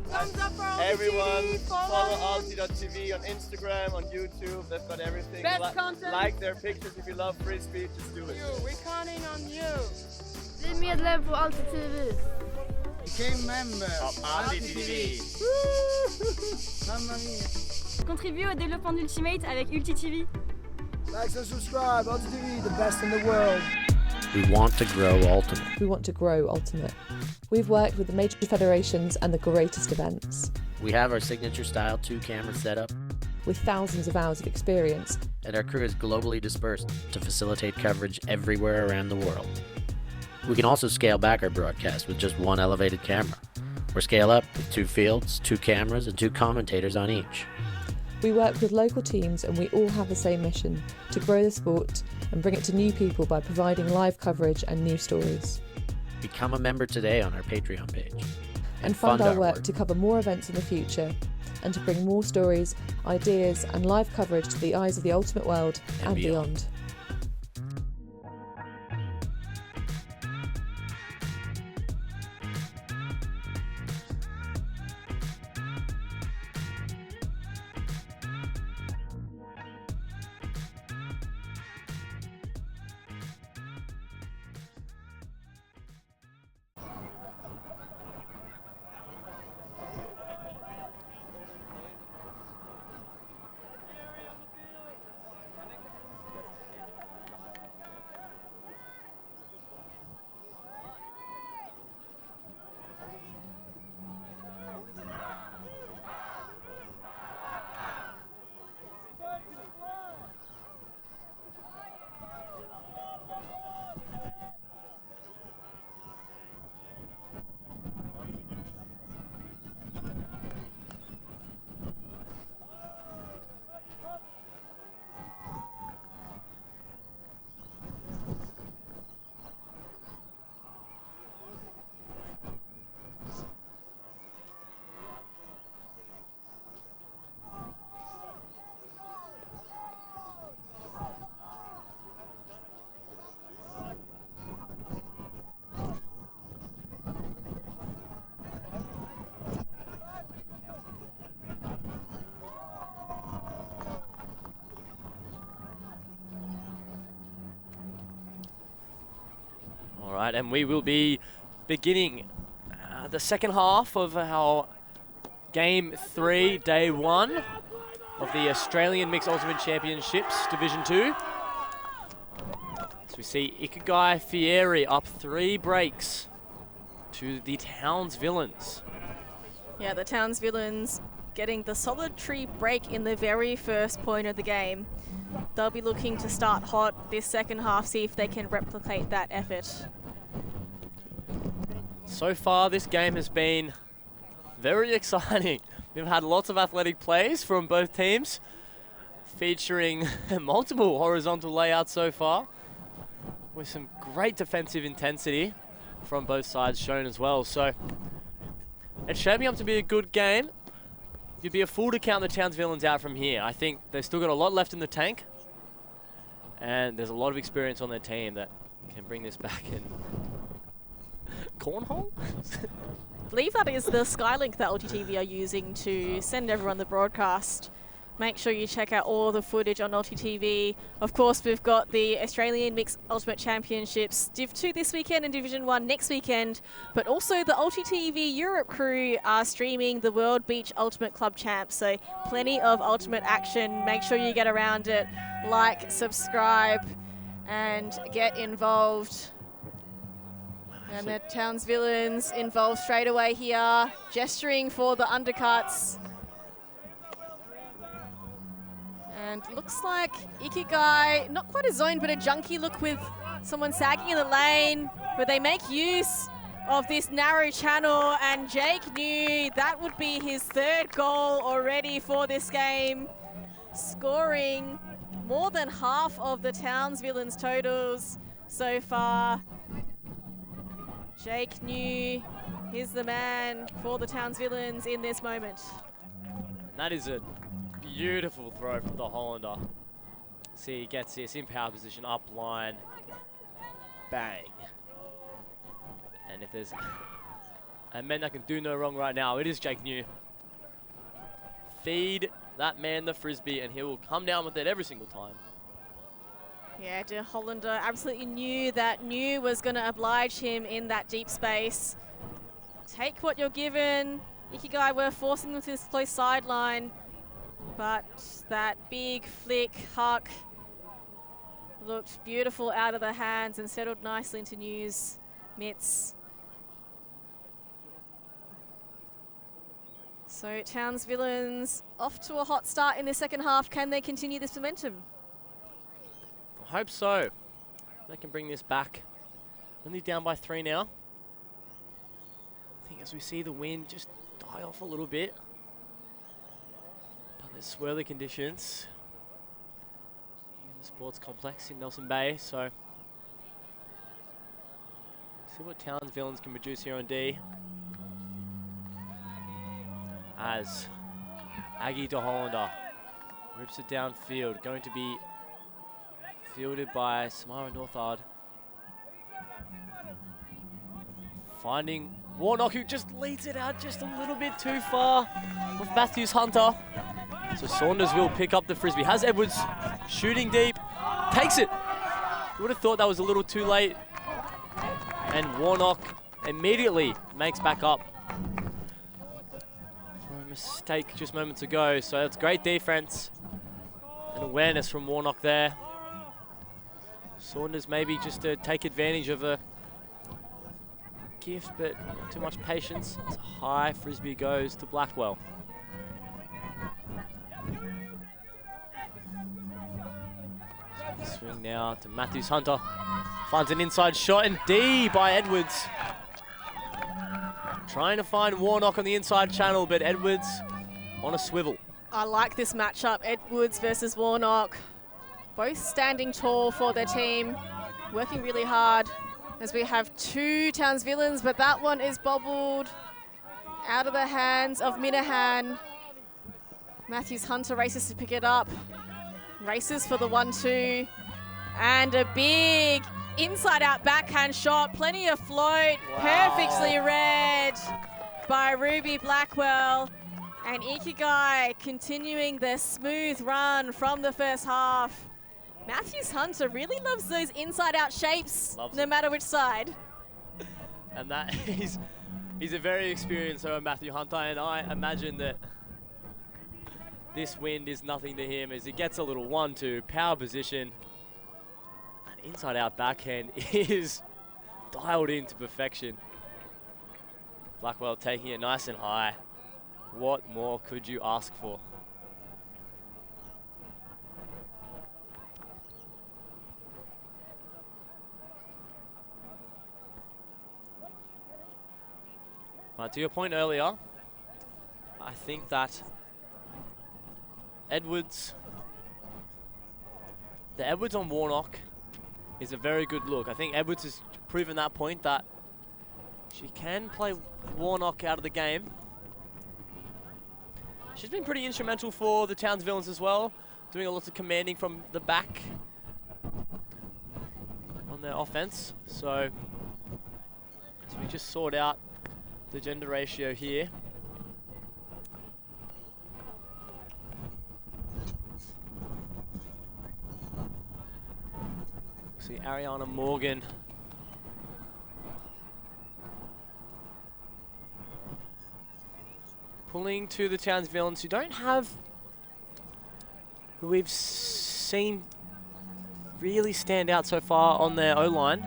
Everyone, follow ulti.tv on Instagram, on YouTube. They've got everything. Best content. Like their pictures if you love frisbee. Just do it. We're counting on you. Bli medlem på ulti.tv. Became member of ulti.tv. Mamma mia. Contribue au développement d'Ultimate avec ulti.tv. Like and subscribe, ulti.tv, the best in the world. We want to grow Ultimate. we want to grow Ultimate. We've worked with the major federations and the greatest events. We have our signature style 2-camera setup. with thousands of hours of experience. And our crew is globally dispersed to facilitate coverage everywhere around the world. We can also scale back our broadcast with just one elevated camera, or scale up with 2 fields, 2 cameras, and 2 commentators on each. We work with local teams and we all have the same mission, to grow the sport and bring it to new people by providing live coverage and news stories. Become a member today on our Patreon page. And fund our work to cover more events in the future and to bring more stories, ideas and live coverage to the eyes of the ultimate world and beyond. All right, and we will be beginning the second half of our Game 3, Day 1 of the Australian Mixed Ultimate Championships, Division 2. So we see Ikigai Fieri up 3 breaks to the Townsvillains. Yeah, the Townsvillains getting the solitary break in the very first point of the game. They'll be looking to start hot this second half, see if they can replicate that effort. So far, this game has been very exciting. We've had lots of athletic plays from both teams, featuring multiple horizontal layouts so far, with some great defensive intensity from both sides shown as well. So it's shaping up to be a good game. You'd be a fool to count the Townsvillains out from here. I think they've still got a lot left in the tank, and there's a lot of experience on their team that can bring this back in. Cornhole? I believe that is the Skylink that ulti.TV are using to send everyone the broadcast. Make sure you check out all the footage on ulti.TV. Of course, we've got the Australian Mixed Ultimate Championships Div 2 this weekend and Division 1 next weekend, but also the ulti.TV Europe crew are streaming the World Beach Ultimate Club Champs, so plenty of ultimate action. Make sure you get around it, like, subscribe, and get involved. And the Townsvillains involved straight away here, gesturing for the undercuts. And looks like Ikigai, not quite a zone, but a junkie look with someone sagging in the lane, where they make use of this narrow channel, and Jake knew that would be his 3rd goal already for this game, scoring more than half of the Townsvillains totals so far. Jake knew he's the man for the Townsvillains in this moment. And that is a beautiful throw from the Hollander. See, he gets this in power position, up line, bang. And if there's a man that can do no wrong right now, it is Jake New. Feed that man the frisbee and he will come down with it every single time. Yeah, De Hollander absolutely knew that New was going to oblige him in that deep space. Take what you're given. Ikigai were forcing them to this close sideline, but that big flick, huck, looked beautiful out of the hands and settled nicely into New's mitts. So Townsvillains off to a hot start in the second half. Can they continue this momentum? I hope so. They can bring this back. Only down by 3 now. I think as we see the wind just die off a little bit. But there's swirly conditions in the sports complex in Nelson Bay, so see what Townsvillains can produce here on D. As Aggie de Hollander rips it downfield, going to be fielded by Samara Northard. Finding Warnock, who just leads it out just a little bit too far with Matthews Hunter. So Saunders will pick up the frisbee. Has Edwards shooting deep, takes it. You would have thought that was a little too late. And Warnock immediately makes back up for a mistake just moments ago. So it's great defense and awareness from Warnock there. Saunders maybe just to take advantage of a gift, but not too much patience. As a high frisbee goes to Blackwell. Swing now to Matthews Hunter. Finds an inside shot and D by Edwards. Trying to find Warnock on the inside channel, but Edwards on a swivel. I like this matchup, Edwards versus Warnock. Both standing tall for their team, working really hard. As we have 2 Townsvillains, but that one is bobbled out of the hands of Minahan. Matthews Hunter races to pick it up. Races for the 1-2. And a big inside-out backhand shot. Plenty of float. Wow. Perfectly read by Ruby Blackwell. And Ikigai continuing their smooth run from the first half. Matthews Hunter really loves those inside-out shapes, no matter which side. And that he's a very experienced Matthew Hunter, and I imagine that this wind is nothing to him as he gets a little 1-2 power position. That inside-out backhand is dialed into perfection. Blackwell taking it nice and high. What more could you ask for? To your point earlier, I think that the Edwards on Warnock is a very good look. I think Edwards has proven that point that she can play Warnock out of the game. She's been pretty instrumental for the Townsvillains as well, doing a lot of commanding from the back on their offense. So as we just sort out the gender ratio here. See Ariana Morgan pulling to the Townsvillains, who don't have, who we've seen really stand out so far on their O-line.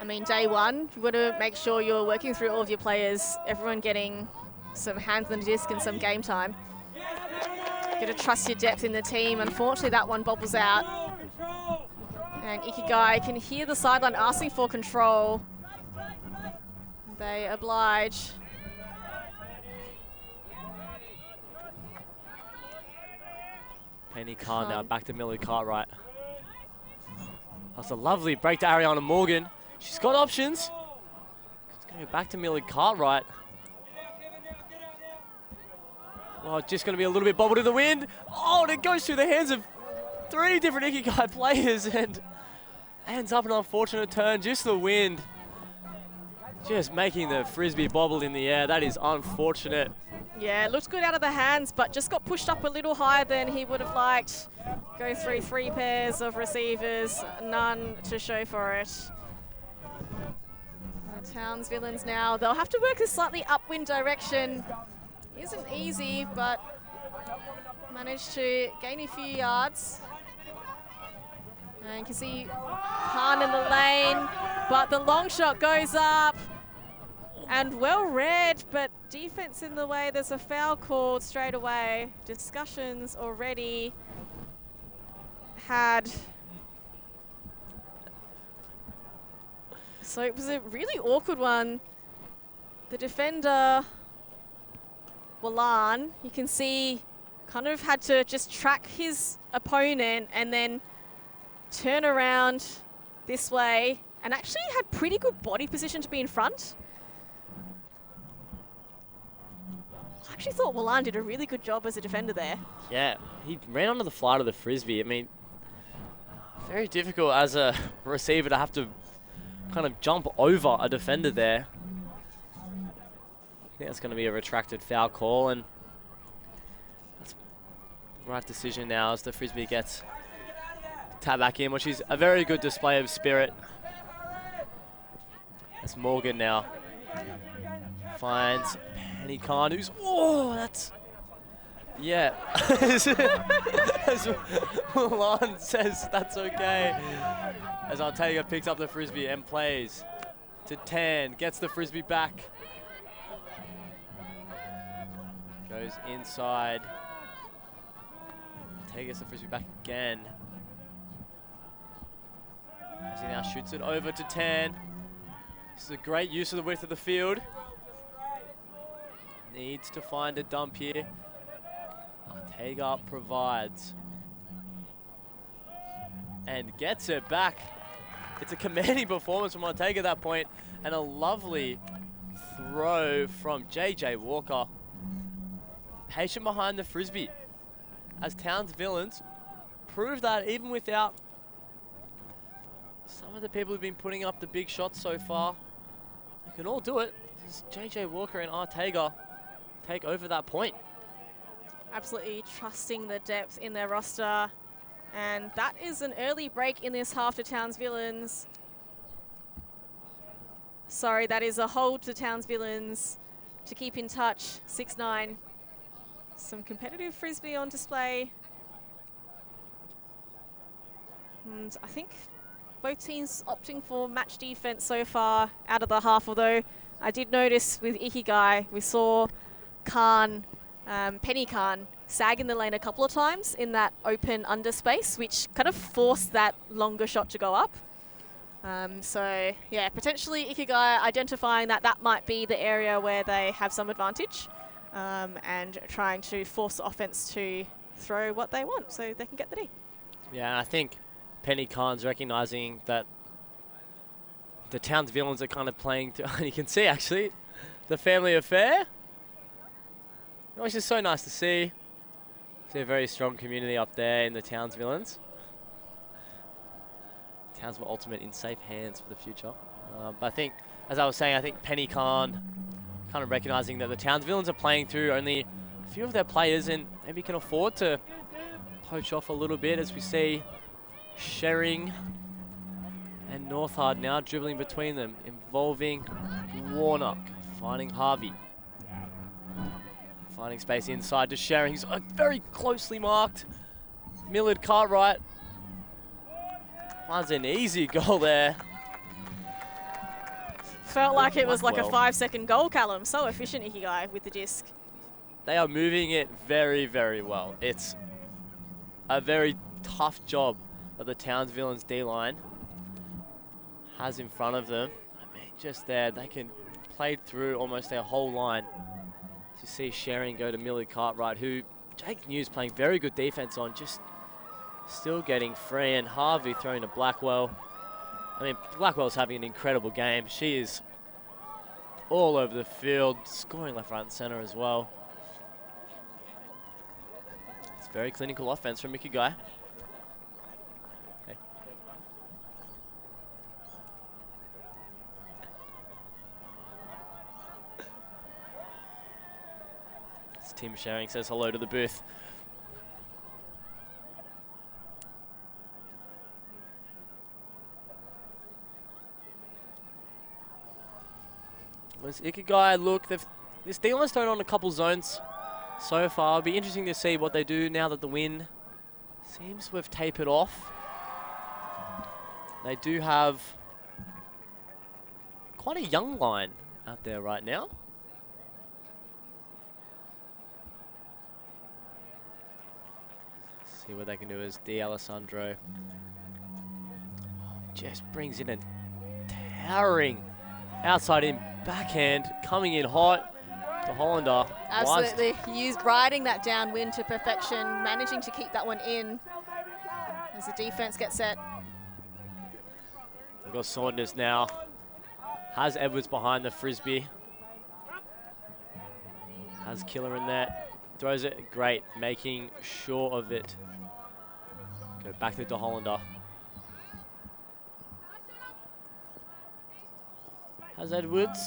I mean, day one, you've got to make sure you're working through all of your players, everyone getting some hands on the disc and some game time. You've got to trust your depth in the team. Unfortunately, that one bobbles out. And Ikigai can hear the sideline asking for control. They oblige. Penny Khan now back to Millie Cartwright. That's a lovely break to Ariana Morgan. She's got options. It's going to go back to Millie Cartwright. Oh, just going to be a little bit bobbled in the wind. Oh, and it goes through the hands of 3 different Ikigai players and ends up an unfortunate turn. Just the wind. Just making the frisbee bobble in the air. That is unfortunate. Yeah, it looked good out of the hands, but just got pushed up a little higher than he would have liked. Go through 3 pairs of receivers, none to show for it. The Townsvillains now, they'll have to work this slightly upwind direction. Isn't easy, but managed to gain a few yards. And you can see Khan in the lane, but the long shot goes up. And well read, but defense in the way. There's a foul called straight away. Discussions already had. So it was a really awkward one. The defender, Wallan, you can see kind of had to just track his opponent and then turn around this way, and actually had pretty good body position to be in front. I actually thought Wallan did a really good job as a defender there. Yeah, he ran onto the flight of the frisbee. I mean, very difficult as a receiver to have to kind of jump over a defender there. I think that's going to be a retracted foul call, and that's the right decision now as the frisbee gets tapped back in, which is a very good display of spirit. That's Morgan now. Finds Penny Khan, who's, oh, that's, yeah. As Milan says, that's okay. As Ortega picks up the frisbee and plays to 10, gets the frisbee back. Goes inside. Ortega gets the frisbee back again. As he now shoots it over to 10. This is a great use of the width of the field. Needs to find a dump here. Ortega provides. And gets it back. It's a commanding performance from Ortega at that point, and a lovely throw from JJ Walker. Patient behind the frisbee. As Townsvillains prove that even without some of the people who've been putting up the big shots so far, they can all do it. This is JJ Walker and Ortega take over that point. Absolutely trusting the depth in their roster. And that is an early break in this half to Townsvillains. Sorry, that is a hold to Townsvillains to keep in touch. 6-9. Some competitive frisbee on display. And I think both teams opting for match defense so far out of the half, although I did notice with Ikigai, we saw Khan, Penny Khan, sag in the lane a couple of times in that open underspace, which kind of forced that longer shot to go up. So yeah, potentially Ikigai identifying that that might be the area where they have some advantage, and trying to force the offense to throw what they want so they can get the D. Yeah, and I think Penny Khan's recognizing that the Townsvillains are kind of playing to, and you can see actually the family affair, which is so nice to see. See a very strong community up there in the Townsvillains. Townsville Ultimate in safe hands for the future. But I think, as I was saying, I think Penny Khan kind of recognizing that the Townsvillains are playing through only a few of their players and maybe can afford to poach off a little bit, as we see Shering and Northard now dribbling between them, involving Warnock, finding Harvey. Finding space inside to Shering. He's very closely marked. Millard Cartwright finds an easy goal there. Felt like it was like a 5-second goal, Callum. So efficient, Ikigai, with the disc. They are moving it very, very well. It's a very tough job that the Townsvillains D-line has in front of them. I mean, just there, they can play through almost their whole line. You see Shering go to Millard Cartwright, who Jake News playing very good defense on, just still getting free, and Harvey throwing to Blackwell. I mean, Blackwell's having an incredible game. She is all over the field, scoring left, right, and center as well. It's very clinical offense from Ikigai. Okay. Tim Shering says hello to the booth. Was Ikigai, look, this D-line's thrown on a couple zones so far. It'll be interesting to see what they do now that the wind seems to have tapered off. They do have quite a young line out there right now. See what they can do as D'Alessandro just brings in a towering outside in backhand, coming in hot. The Hollander. Absolutely. Riding that downwind to perfection, managing to keep that one in as the defense gets set. We've got Saunders now. Has Edwards behind the frisbee. Has Killer in there. Throws it great, making sure of it. Go back to De Hollander. Has Edwards.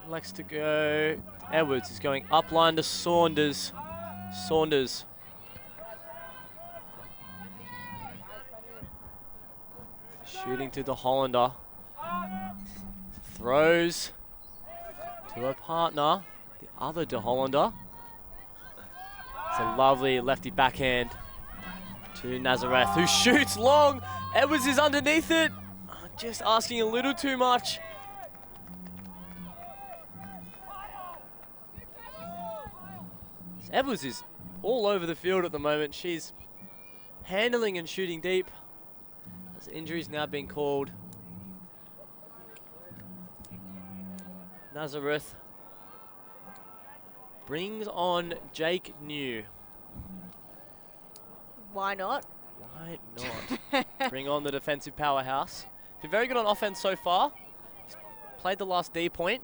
Likes to go. Edwards is going up line to Saunders. Saunders. Shooting to De Hollander. Throws to a partner. The other De Hollander. It's a lovely lefty backhand to Nazareth, who shoots long. Edwards is underneath it. Just asking a little too much. Edwards is all over the field at the moment. She's handling and shooting deep. As injuries now being called. Nazareth brings on Jake New. Why not? Why not? Bring on the defensive powerhouse. Been very good on offense so far. He's played the last D point.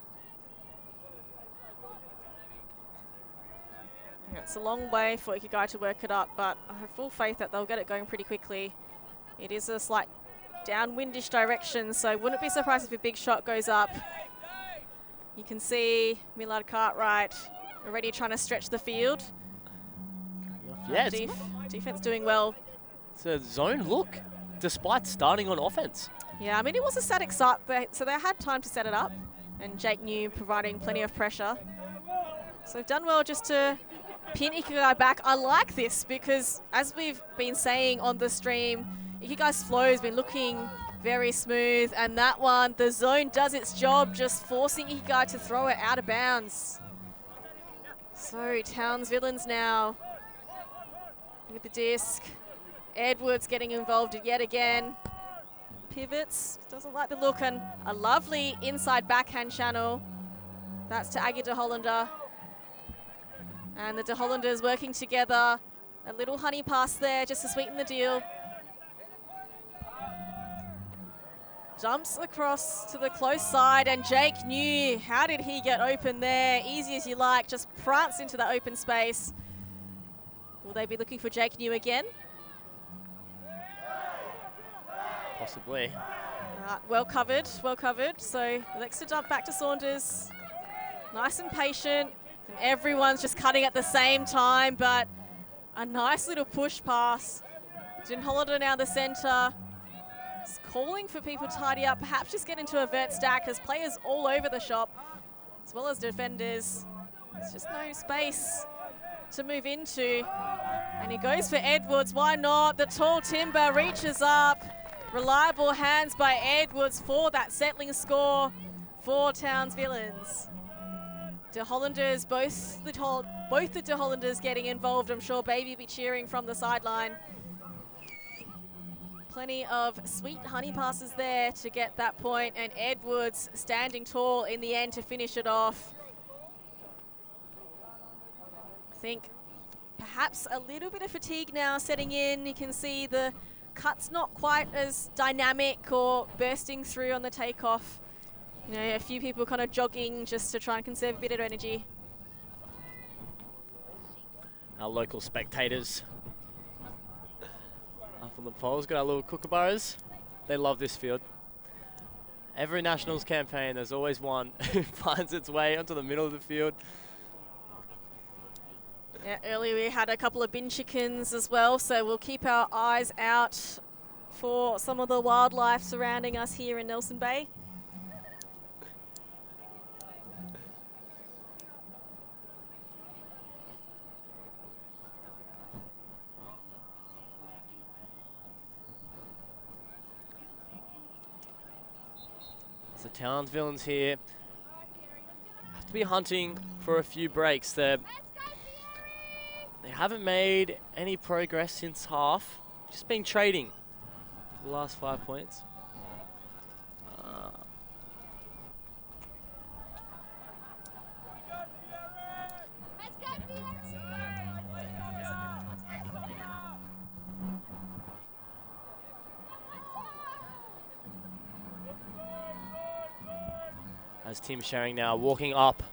Yeah, it's a long way for Ikigai to work it up, but I have full faith that they'll get it going pretty quickly. It is a slight downwindish direction, so wouldn't be surprised if a big shot goes up. You can see Millard Cartwright already trying to stretch the field. Yeah, defense doing well. It's a zone look, despite starting on offense. Yeah, I mean, it was a static start, so they had time to set it up, and Jake New providing plenty of pressure. So they've done well just to pin Ikigai back. I like this because, as we've been saying on the stream, Ikigai's flow has been looking very smooth, and that one, the zone does its job, just forcing Ikigai to throw it out of bounds. So Townsvillains now with the disc. Edwards getting involved yet again. Pivots, doesn't like the look, and a lovely inside backhand channel. That's to Aggie De Hollander. And the De Hollanders working together. A little honey pass there just to sweeten the deal. Jumps across to the close side, and Jake New, how did he get open there? Easy as you like, just prance into the open space. Will they be looking for Jake New again? Possibly. Well covered, well covered. So next to dump back to Saunders. Nice and patient. And everyone's just cutting at the same time, but a nice little push pass. De Hollander now the center. It's calling for people to tidy up, perhaps just get into a vert stack. There's players all over the shop, as well as defenders. There's just no space to move into. And he goes for Edwards, why not? The tall timber reaches up. Reliable hands by Edwards for that settling score for Townsvillains. De Hollanders, both the De Hollanders getting involved. I'm sure Baby will be cheering from the sideline. Plenty of sweet honey passes there to get that point, and Edwards standing tall in the end to finish it off. I think perhaps a little bit of fatigue now setting in. You can see the cut's not quite as dynamic or bursting through on the takeoff. You know, a few people kind of jogging just to try and conserve a bit of energy. Our local spectators up on the poles, got our little kookaburras. They love this field. Every Nationals campaign, there's always one who finds its way onto the middle of the field. Yeah, earlier we had a couple of bin chickens as well, so we'll keep our eyes out for some of the wildlife surrounding us here in Nelson Bay. The Townsvillains here to be hunting for a few breaks. They haven't made any progress since half. Just been trading for the last 5 points. As Team Sharing now walking up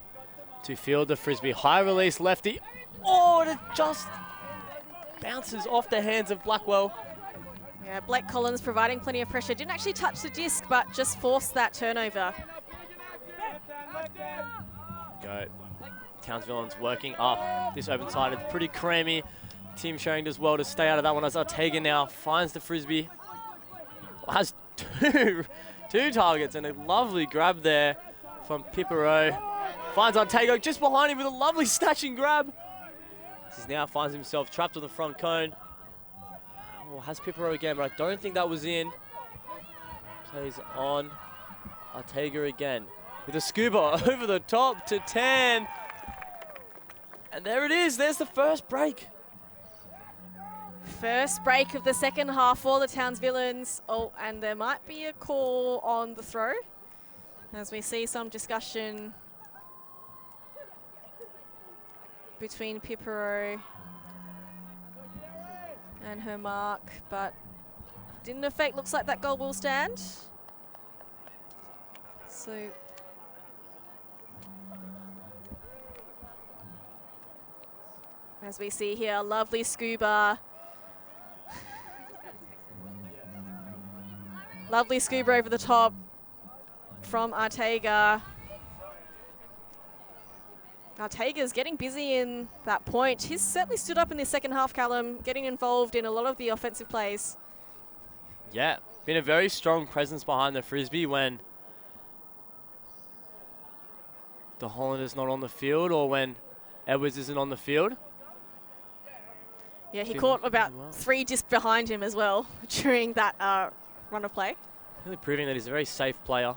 to field the frisbee. High release lefty. Oh, and it just bounces off the hands of Blackwell. Yeah, Blake Collins providing plenty of pressure. Didn't actually touch the disc, but just forced that turnover. Go. Townsvillains working up this open side. It's pretty crammy. Team Sharing does well to stay out of that one as Ortega now finds the frisbee. Has two targets and a lovely grab there from Pipero. Finds Ortega just behind him with a lovely snatching grab. He now finds himself trapped on the front cone. Oh, has Pipero again, but I don't think that was in. Plays on Ortega again with a scuba over the top to 10. And there it is. There's the first break. First break of the second half for the Townsvillains. Oh, and there might be a call on the throw as we see some discussion between Pipero and her mark, but didn't affect. Looks like that goal will stand. So as we see here, lovely scuba. Lovely scuba over the top from Ortega. Ortega's getting busy in that point. He's certainly stood up in the second half, Callum, getting involved in a lot of the offensive plays. Yeah, been a very strong presence behind the frisbee when the Hollander's not on the field or when Edwards isn't on the field. Yeah, he caught about 3 just behind him as well during that run of play. Really proving that he's a very safe player.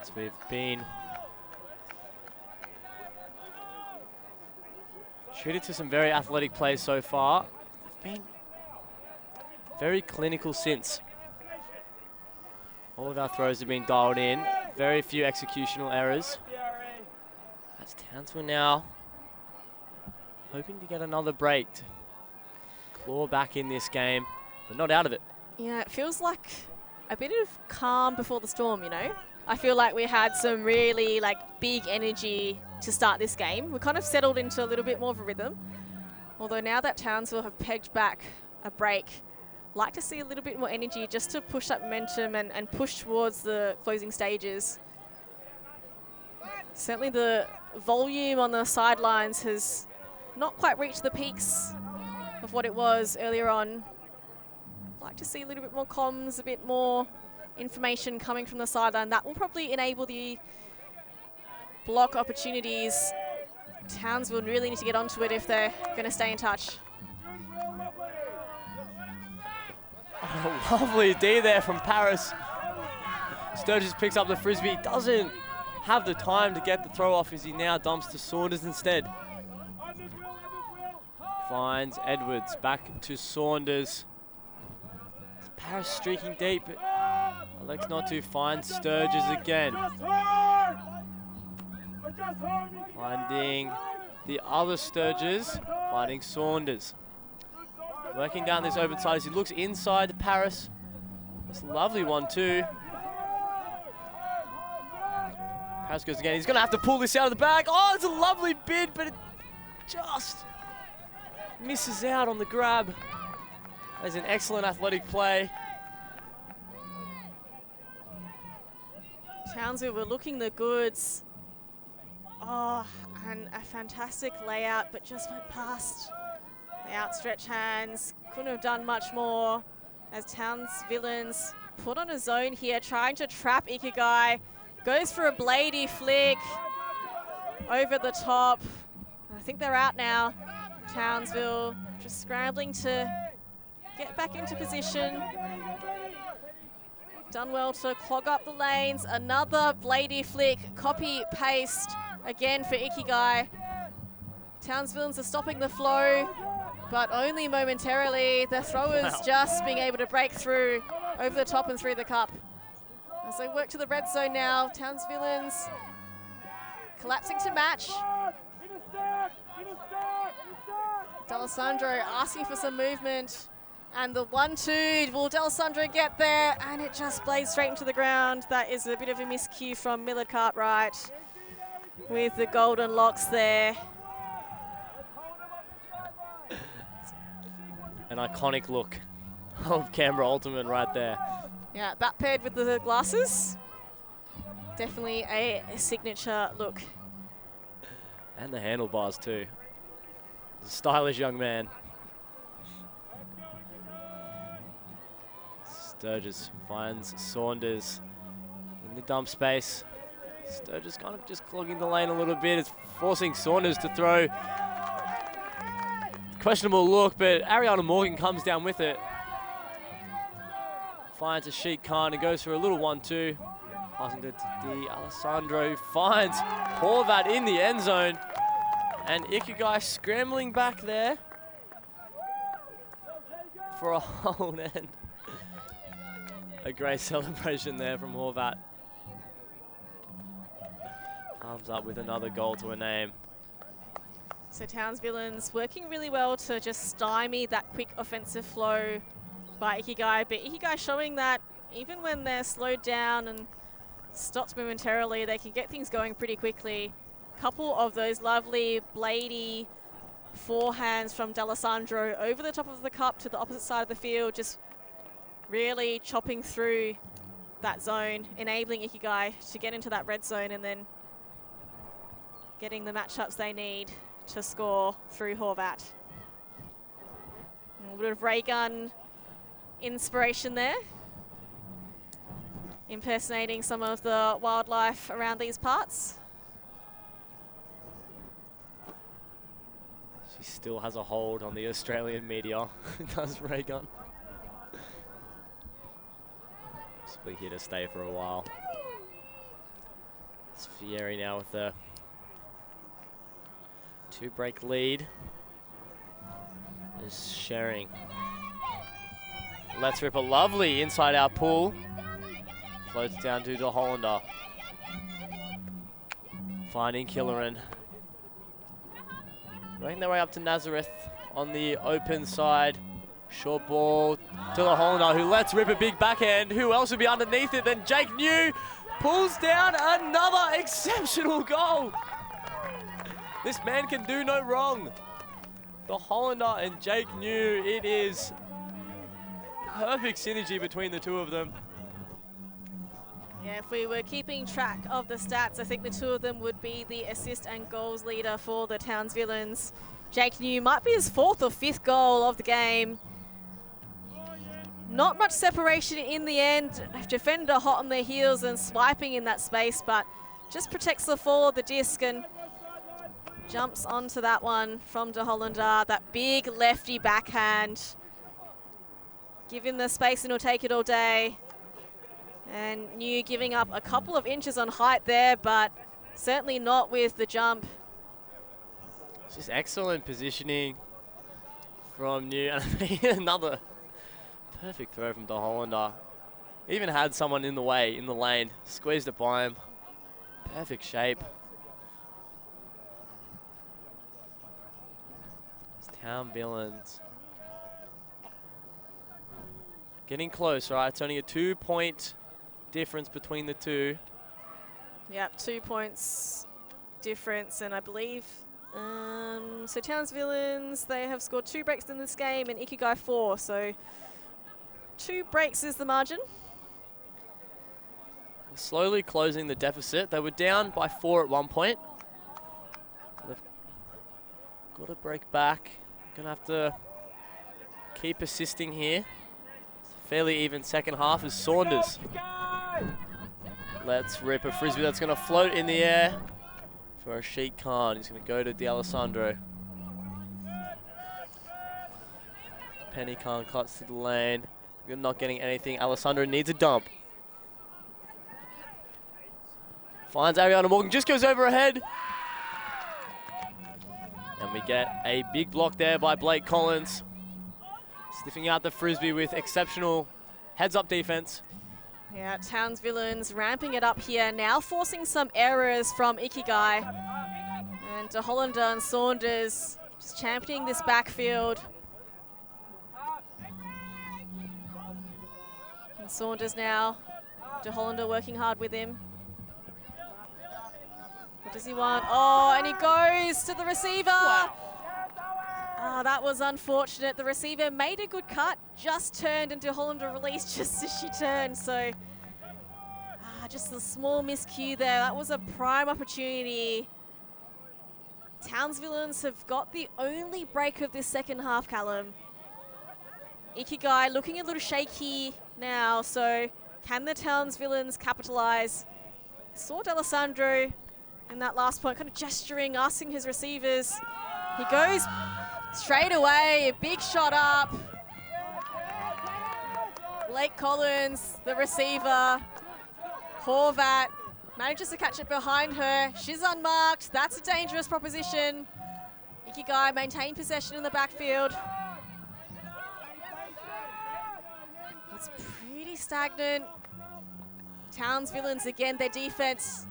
So we've been treated to some very athletic plays so far. They've been very clinical since. All of our throws have been dialed in. Very few executional errors. As Townsville now hoping to get another break to claw back in this game, but not out of it. Yeah, it feels like a bit of calm before the storm, you know? I feel like we had some really big energy to start this game. We kind of settled into a little bit more of a rhythm. Although now that Townsville have pegged back a break, like to see a little bit more energy just to push that momentum and push towards the closing stages. Certainly the volume on the sidelines has not quite reached the peaks of what it was earlier on. Like to see a little bit more comms, a bit more information coming from the sideline. That will probably enable the block opportunities. Townsville really need to get onto it if they're going to stay in touch. Oh, lovely D there from Paris. Sturgis picks up the frisbee. Doesn't have the time to get the throw off as he now dumps to Saunders instead. Finds Edwards, back to Saunders. Paris streaking deep, but elects not to. Find Sturgis again. Finding the other Sturgis, finding Saunders. Working down this open side as he looks inside to Paris. It's a lovely one too. Paris goes again. He's going to have to pull this out of the bag. Oh, it's a lovely bid, but it just misses out on the grab. That is an excellent athletic play. Townsville were looking the goods. Oh, and a fantastic layout, but just went past. The outstretched hands, couldn't have done much more as Townsvillains put on a zone here, trying to trap Ikigai. Goes for a bladey flick over the top. I think they're out now. Townsville just scrambling to get back into position. Done well to clog up the lanes. Another bladey flick, copy paste again for Ikigai. Townsvillains are stopping the flow, but only momentarily. The throwers just being able to break through over the top and through the cup. As they work to the red zone now, Townsvillains collapsing to match. D'Alessandro asking for some movement. And the 1-2, will D'Alessandro get there? And it just blades straight into the ground. That is a bit of a miscue from Millard Cartwright with the golden locks there. An iconic look of Canberra Ultimate right there. Yeah, that paired with the glasses. Definitely a signature look. And the handlebars too. He's a stylish young man. Sturgis finds Saunders in the dump space. Sturgis kind of just clogging the lane a little bit. It's forcing Saunders to throw. Questionable look, but Ariana Morgan comes down with it. Finds a Sheik Khan and goes for a little 1-2. Passing to D'Alessandro, finds Horvat in the end zone. And Ikigai scrambling back there for a hold and a great celebration there from Horvat. Comes up with another goal to a name. So Townsvillains working really well to just stymie that quick offensive flow by Ikigai, but Ikigai showing that even when they're slowed down and stopped momentarily, they can get things going pretty quickly. Couple of those lovely bladey forehands from D'Alessandro over the top of the cup to the opposite side of the field, just really chopping through that zone, enabling Ikigai to get into that red zone and then getting the matchups they need to score through Horvat. A little bit of ray gun inspiration there, impersonating some of the wildlife around these parts. She still has a hold on the Australian media. Does ray gun. Possibly here to stay for a while. It's Fieri now with the 2-break lead. Is sharing. Let's rip a lovely inside out pull. Floats down to the Hollander. Finding Killeran. Making their way up to Nazareth on the open side. Short ball to the Hollander, who lets rip a big backhand. Who else would be underneath it than Jake New? Pulls down another exceptional goal. This man can do no wrong. The Hollander and Jake New, it is perfect synergy between the two of them. Yeah, if we were keeping track of the stats, I think the two of them would be the assist and goals leader for the Townsvillains. Jake New might be his 4th or 5th goal of the game. Not much separation in the end. Defender hot on their heels and swiping in that space, but just protects the fall of the disc and jumps onto that one from De Hollander. That big lefty backhand. Give him the space and he'll take it all day. And New giving up a couple of inches on height there, but certainly not with the jump. Just excellent positioning from New. And another perfect throw from De Hollander. Even had someone in the way, in the lane. Squeezed it by him. Perfect shape. It's Townsvillains. Getting close, right? It's only a 2-point difference between the two. Yep, 2 points difference, and I believe so Townsvillains, they have scored 2 breaks in this game and Ikigai 4, so 2 breaks is the margin. Slowly closing the deficit. They were down by 4 at one point. They've got to break back. Gonna have to keep assisting here. Fairly even second half as Saunders Let's rip a frisbee that's going to float in the air for Sheikh Khan. He's going to go to D'Alessandro. Penny Khan cuts to the lane. We're not getting anything. Alessandro needs a dump. Finds Ariana Morgan, just goes over ahead. And we get a big block there by Blake Collins. Sniffing out the frisbee with exceptional heads-up defense. Yeah, Townsvillains ramping it up here, now forcing some errors from Ikigai. And De Hollander and Saunders just championing this backfield. And Saunders now, De Hollander working hard with him. What does he want? Oh, and he goes to the receiver. Oh, that was unfortunate. The receiver made a good cut, just turned, and De Hollander released just as she turned. So, just a small miscue there. That was a prime opportunity. Townsvillains have got the only break of this second half, Callum. Ikigai looking a little shaky now, so can the Townsvillains capitalize? Saw D'Alessandro in that last point, kind of gesturing, asking his receivers. He goes straight away, a big shot up. Blake Collins, the receiver. Horvat manages to catch it behind her. She's unmarked. That's a dangerous proposition. Ikigai maintained possession in the backfield. It's pretty stagnant. Townsvillains, again, their defense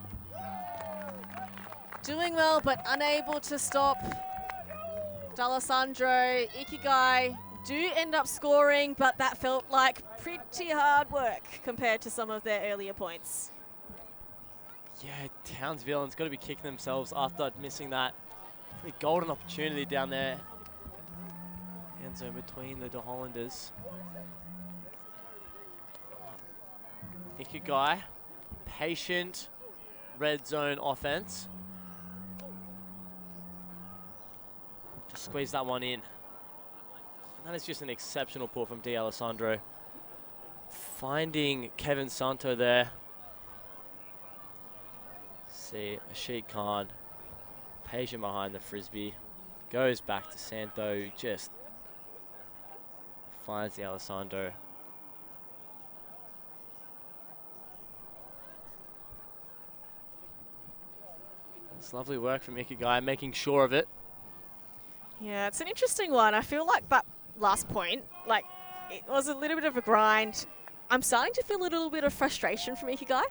doing well, but unable to stop D'Alessandro. Ikigai do end up scoring, but that felt like pretty hard work compared to some of their earlier points. Yeah, Townsvillains got to be kicking themselves after missing that pretty golden opportunity down there. End zone between the De Hollanders. Ikigai, patient red zone offense. Just squeeze that one in. And that is just an exceptional pull from D'Alessandro. Finding Kevin Santo there. See, Sheikh Khan, patient behind the frisbee. Goes back to Santo, who just finds D'Alessandro. That's lovely work from Ikigai, making sure of it. Yeah, it's an interesting one. I feel like that last point, like, it was a little bit of a grind. I'm starting to feel a little bit of frustration from Ikigai,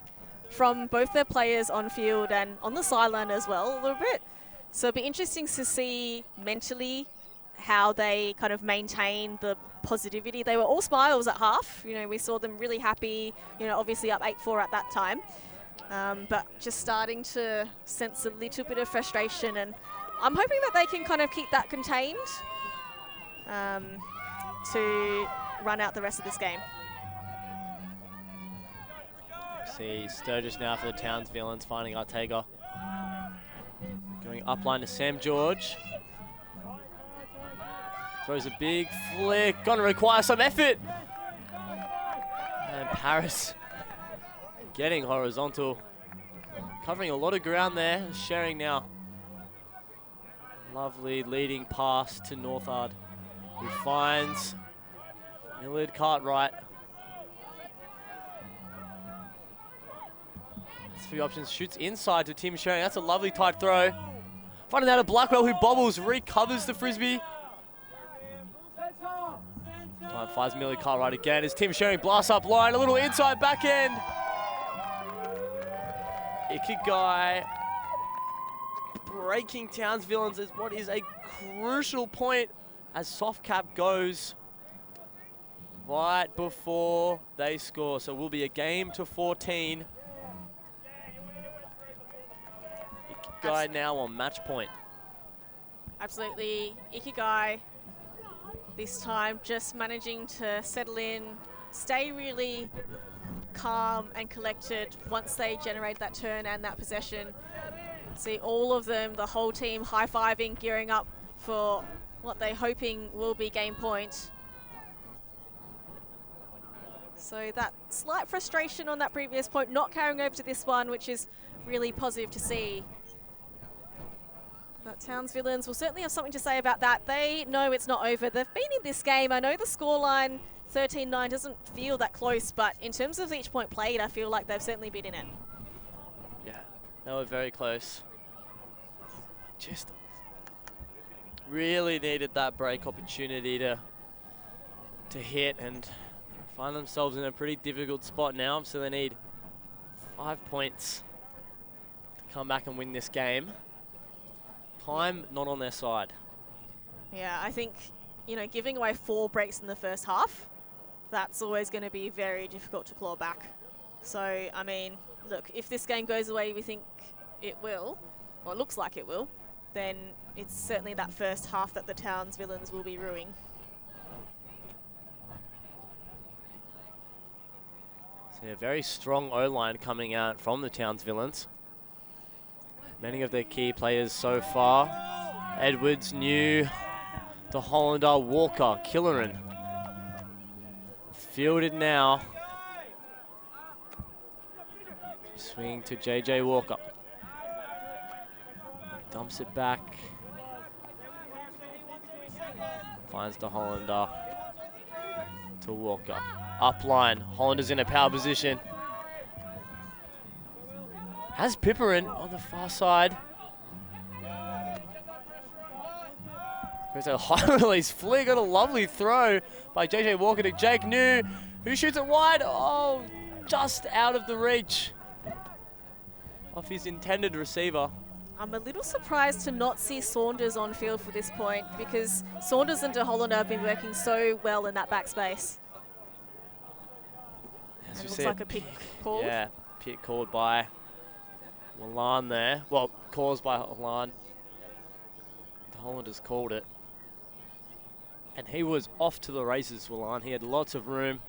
from both their players on field and on the sideline as well a little bit. So it'll be interesting to see mentally how they kind of maintain the positivity. They were all smiles at half. You know, we saw them really happy, you know, obviously up 8-4 at that time. But just starting to sense a little bit of frustration, and I'm hoping that they can kind of keep that contained to run out the rest of this game. See Sturgis now for the Townsvillains, finding Arteaga. Going up line to Sam George. Throws a big flick, gonna require some effort. And Paris getting horizontal. Covering a lot of ground there, sharing now. Lovely leading pass to Northard, who finds Millard Cartwright. Three options, shoots inside to Tim Sharing. That's a lovely tight throw. Finding out a Blackwell who bobbles, recovers the frisbee. Time finds Millard Cartwright again as Tim Sharing blasts up line, a little inside back end. Ikigai breaking Townsvillains is what is a crucial point as soft cap goes right before they score. So it will be a game to 14. Ikigai now on match point. Absolutely. Ikigai this time just managing to settle in, stay really calm and collected once they generate that turn and that possession. See all of them, the whole team high-fiving, gearing up for what they're hoping will be game point. So that slight frustration on that previous point, not carrying over to this one, which is really positive to see. But Townsvillains will certainly have something to say about that. They know it's not over. They've been in this game. I know the scoreline 13-9 doesn't feel that close, but in terms of each point played, I feel like they've certainly been in it. Yeah, they were very close. Just really needed that break opportunity to hit and find themselves in a pretty difficult spot now. So they need 5 points to come back and win this game. Time not on their side. Yeah, I think, you know, giving away 4 breaks in the first half, that's always going to be very difficult to claw back. So, I mean, look, if this game goes away, we think it will, or it looks like it will, then it's certainly that first half that the Townsvillains will be ruining. So a very strong O-line coming out from the Townsvillains. Many of their key players so far. Edwards, New, the Hollander, Walker, Killeran. Fielded now. Swing to JJ Walker. Dumps it back. Finds the Hollander to Walker. Up line, Hollander's in a power position. Has Piperin on the far side. There's a high release flick and a lovely throw by JJ Walker to Jake New, who shoots it wide. Oh, just out of the reach of his intended receiver. I'm a little surprised to not see Saunders on field for this point, because Saunders and De Hollander have been working so well in that backspace. As It you looks see like a pick called. Yeah, pick called by Milan there. Well, caused by Milan. The Hollanders called it. And he was off to the races, Milan. He had lots of room.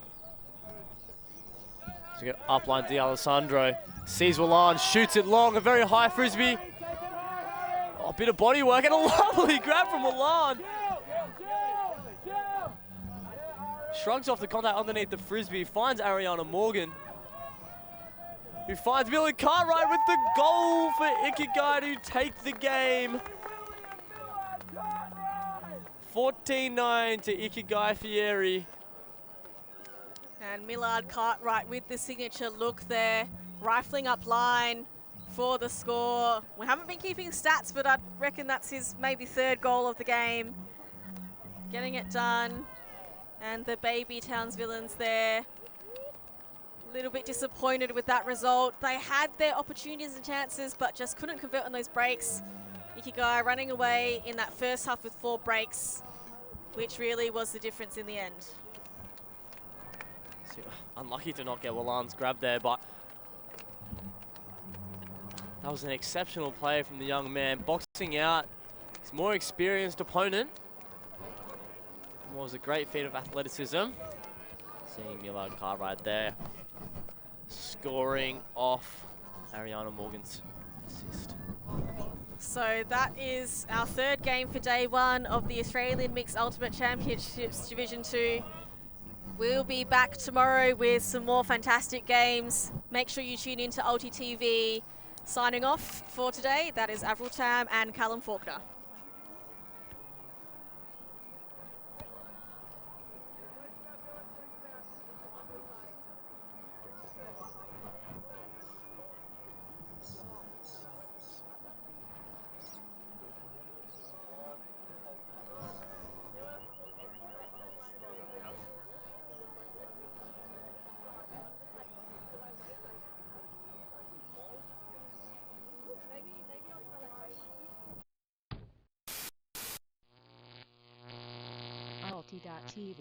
So get up line to Alessandro. Sees Milan, shoots it long, a very high frisbee. Oh, a bit of body work and a lovely grab from Milan. Shrugs off the contact underneath the frisbee, finds Ariana Morgan, who finds Billy Cartwright with the goal for Ikigai to take the game. 14-9 to Ikigai Fieri. And Millard Cartwright with the signature look there, rifling up line for the score. We haven't been keeping stats, but I reckon that's his maybe 3rd goal of the game. Getting it done. And the baby Townsvillains there. A little bit disappointed with that result. They had their opportunities and chances, but just couldn't convert on those breaks. Ikigai running away in that first half with 4 breaks, which really was the difference in the end. So, unlucky to not get Wallan's grab there, but that was an exceptional play from the young man. Boxing out his more experienced opponent. It was a great feat of athleticism. Seeing Millard Cartwright there. Scoring off Ariana Morgan's assist. So that is our 3rd game for day 1 of the Australian Mixed Ultimate Championships Division 2. We'll be back tomorrow with some more fantastic games. Make sure you tune in to ulti.TV. Signing off for today, that is Avril Tam and Callum Faulkner. ulti.TV.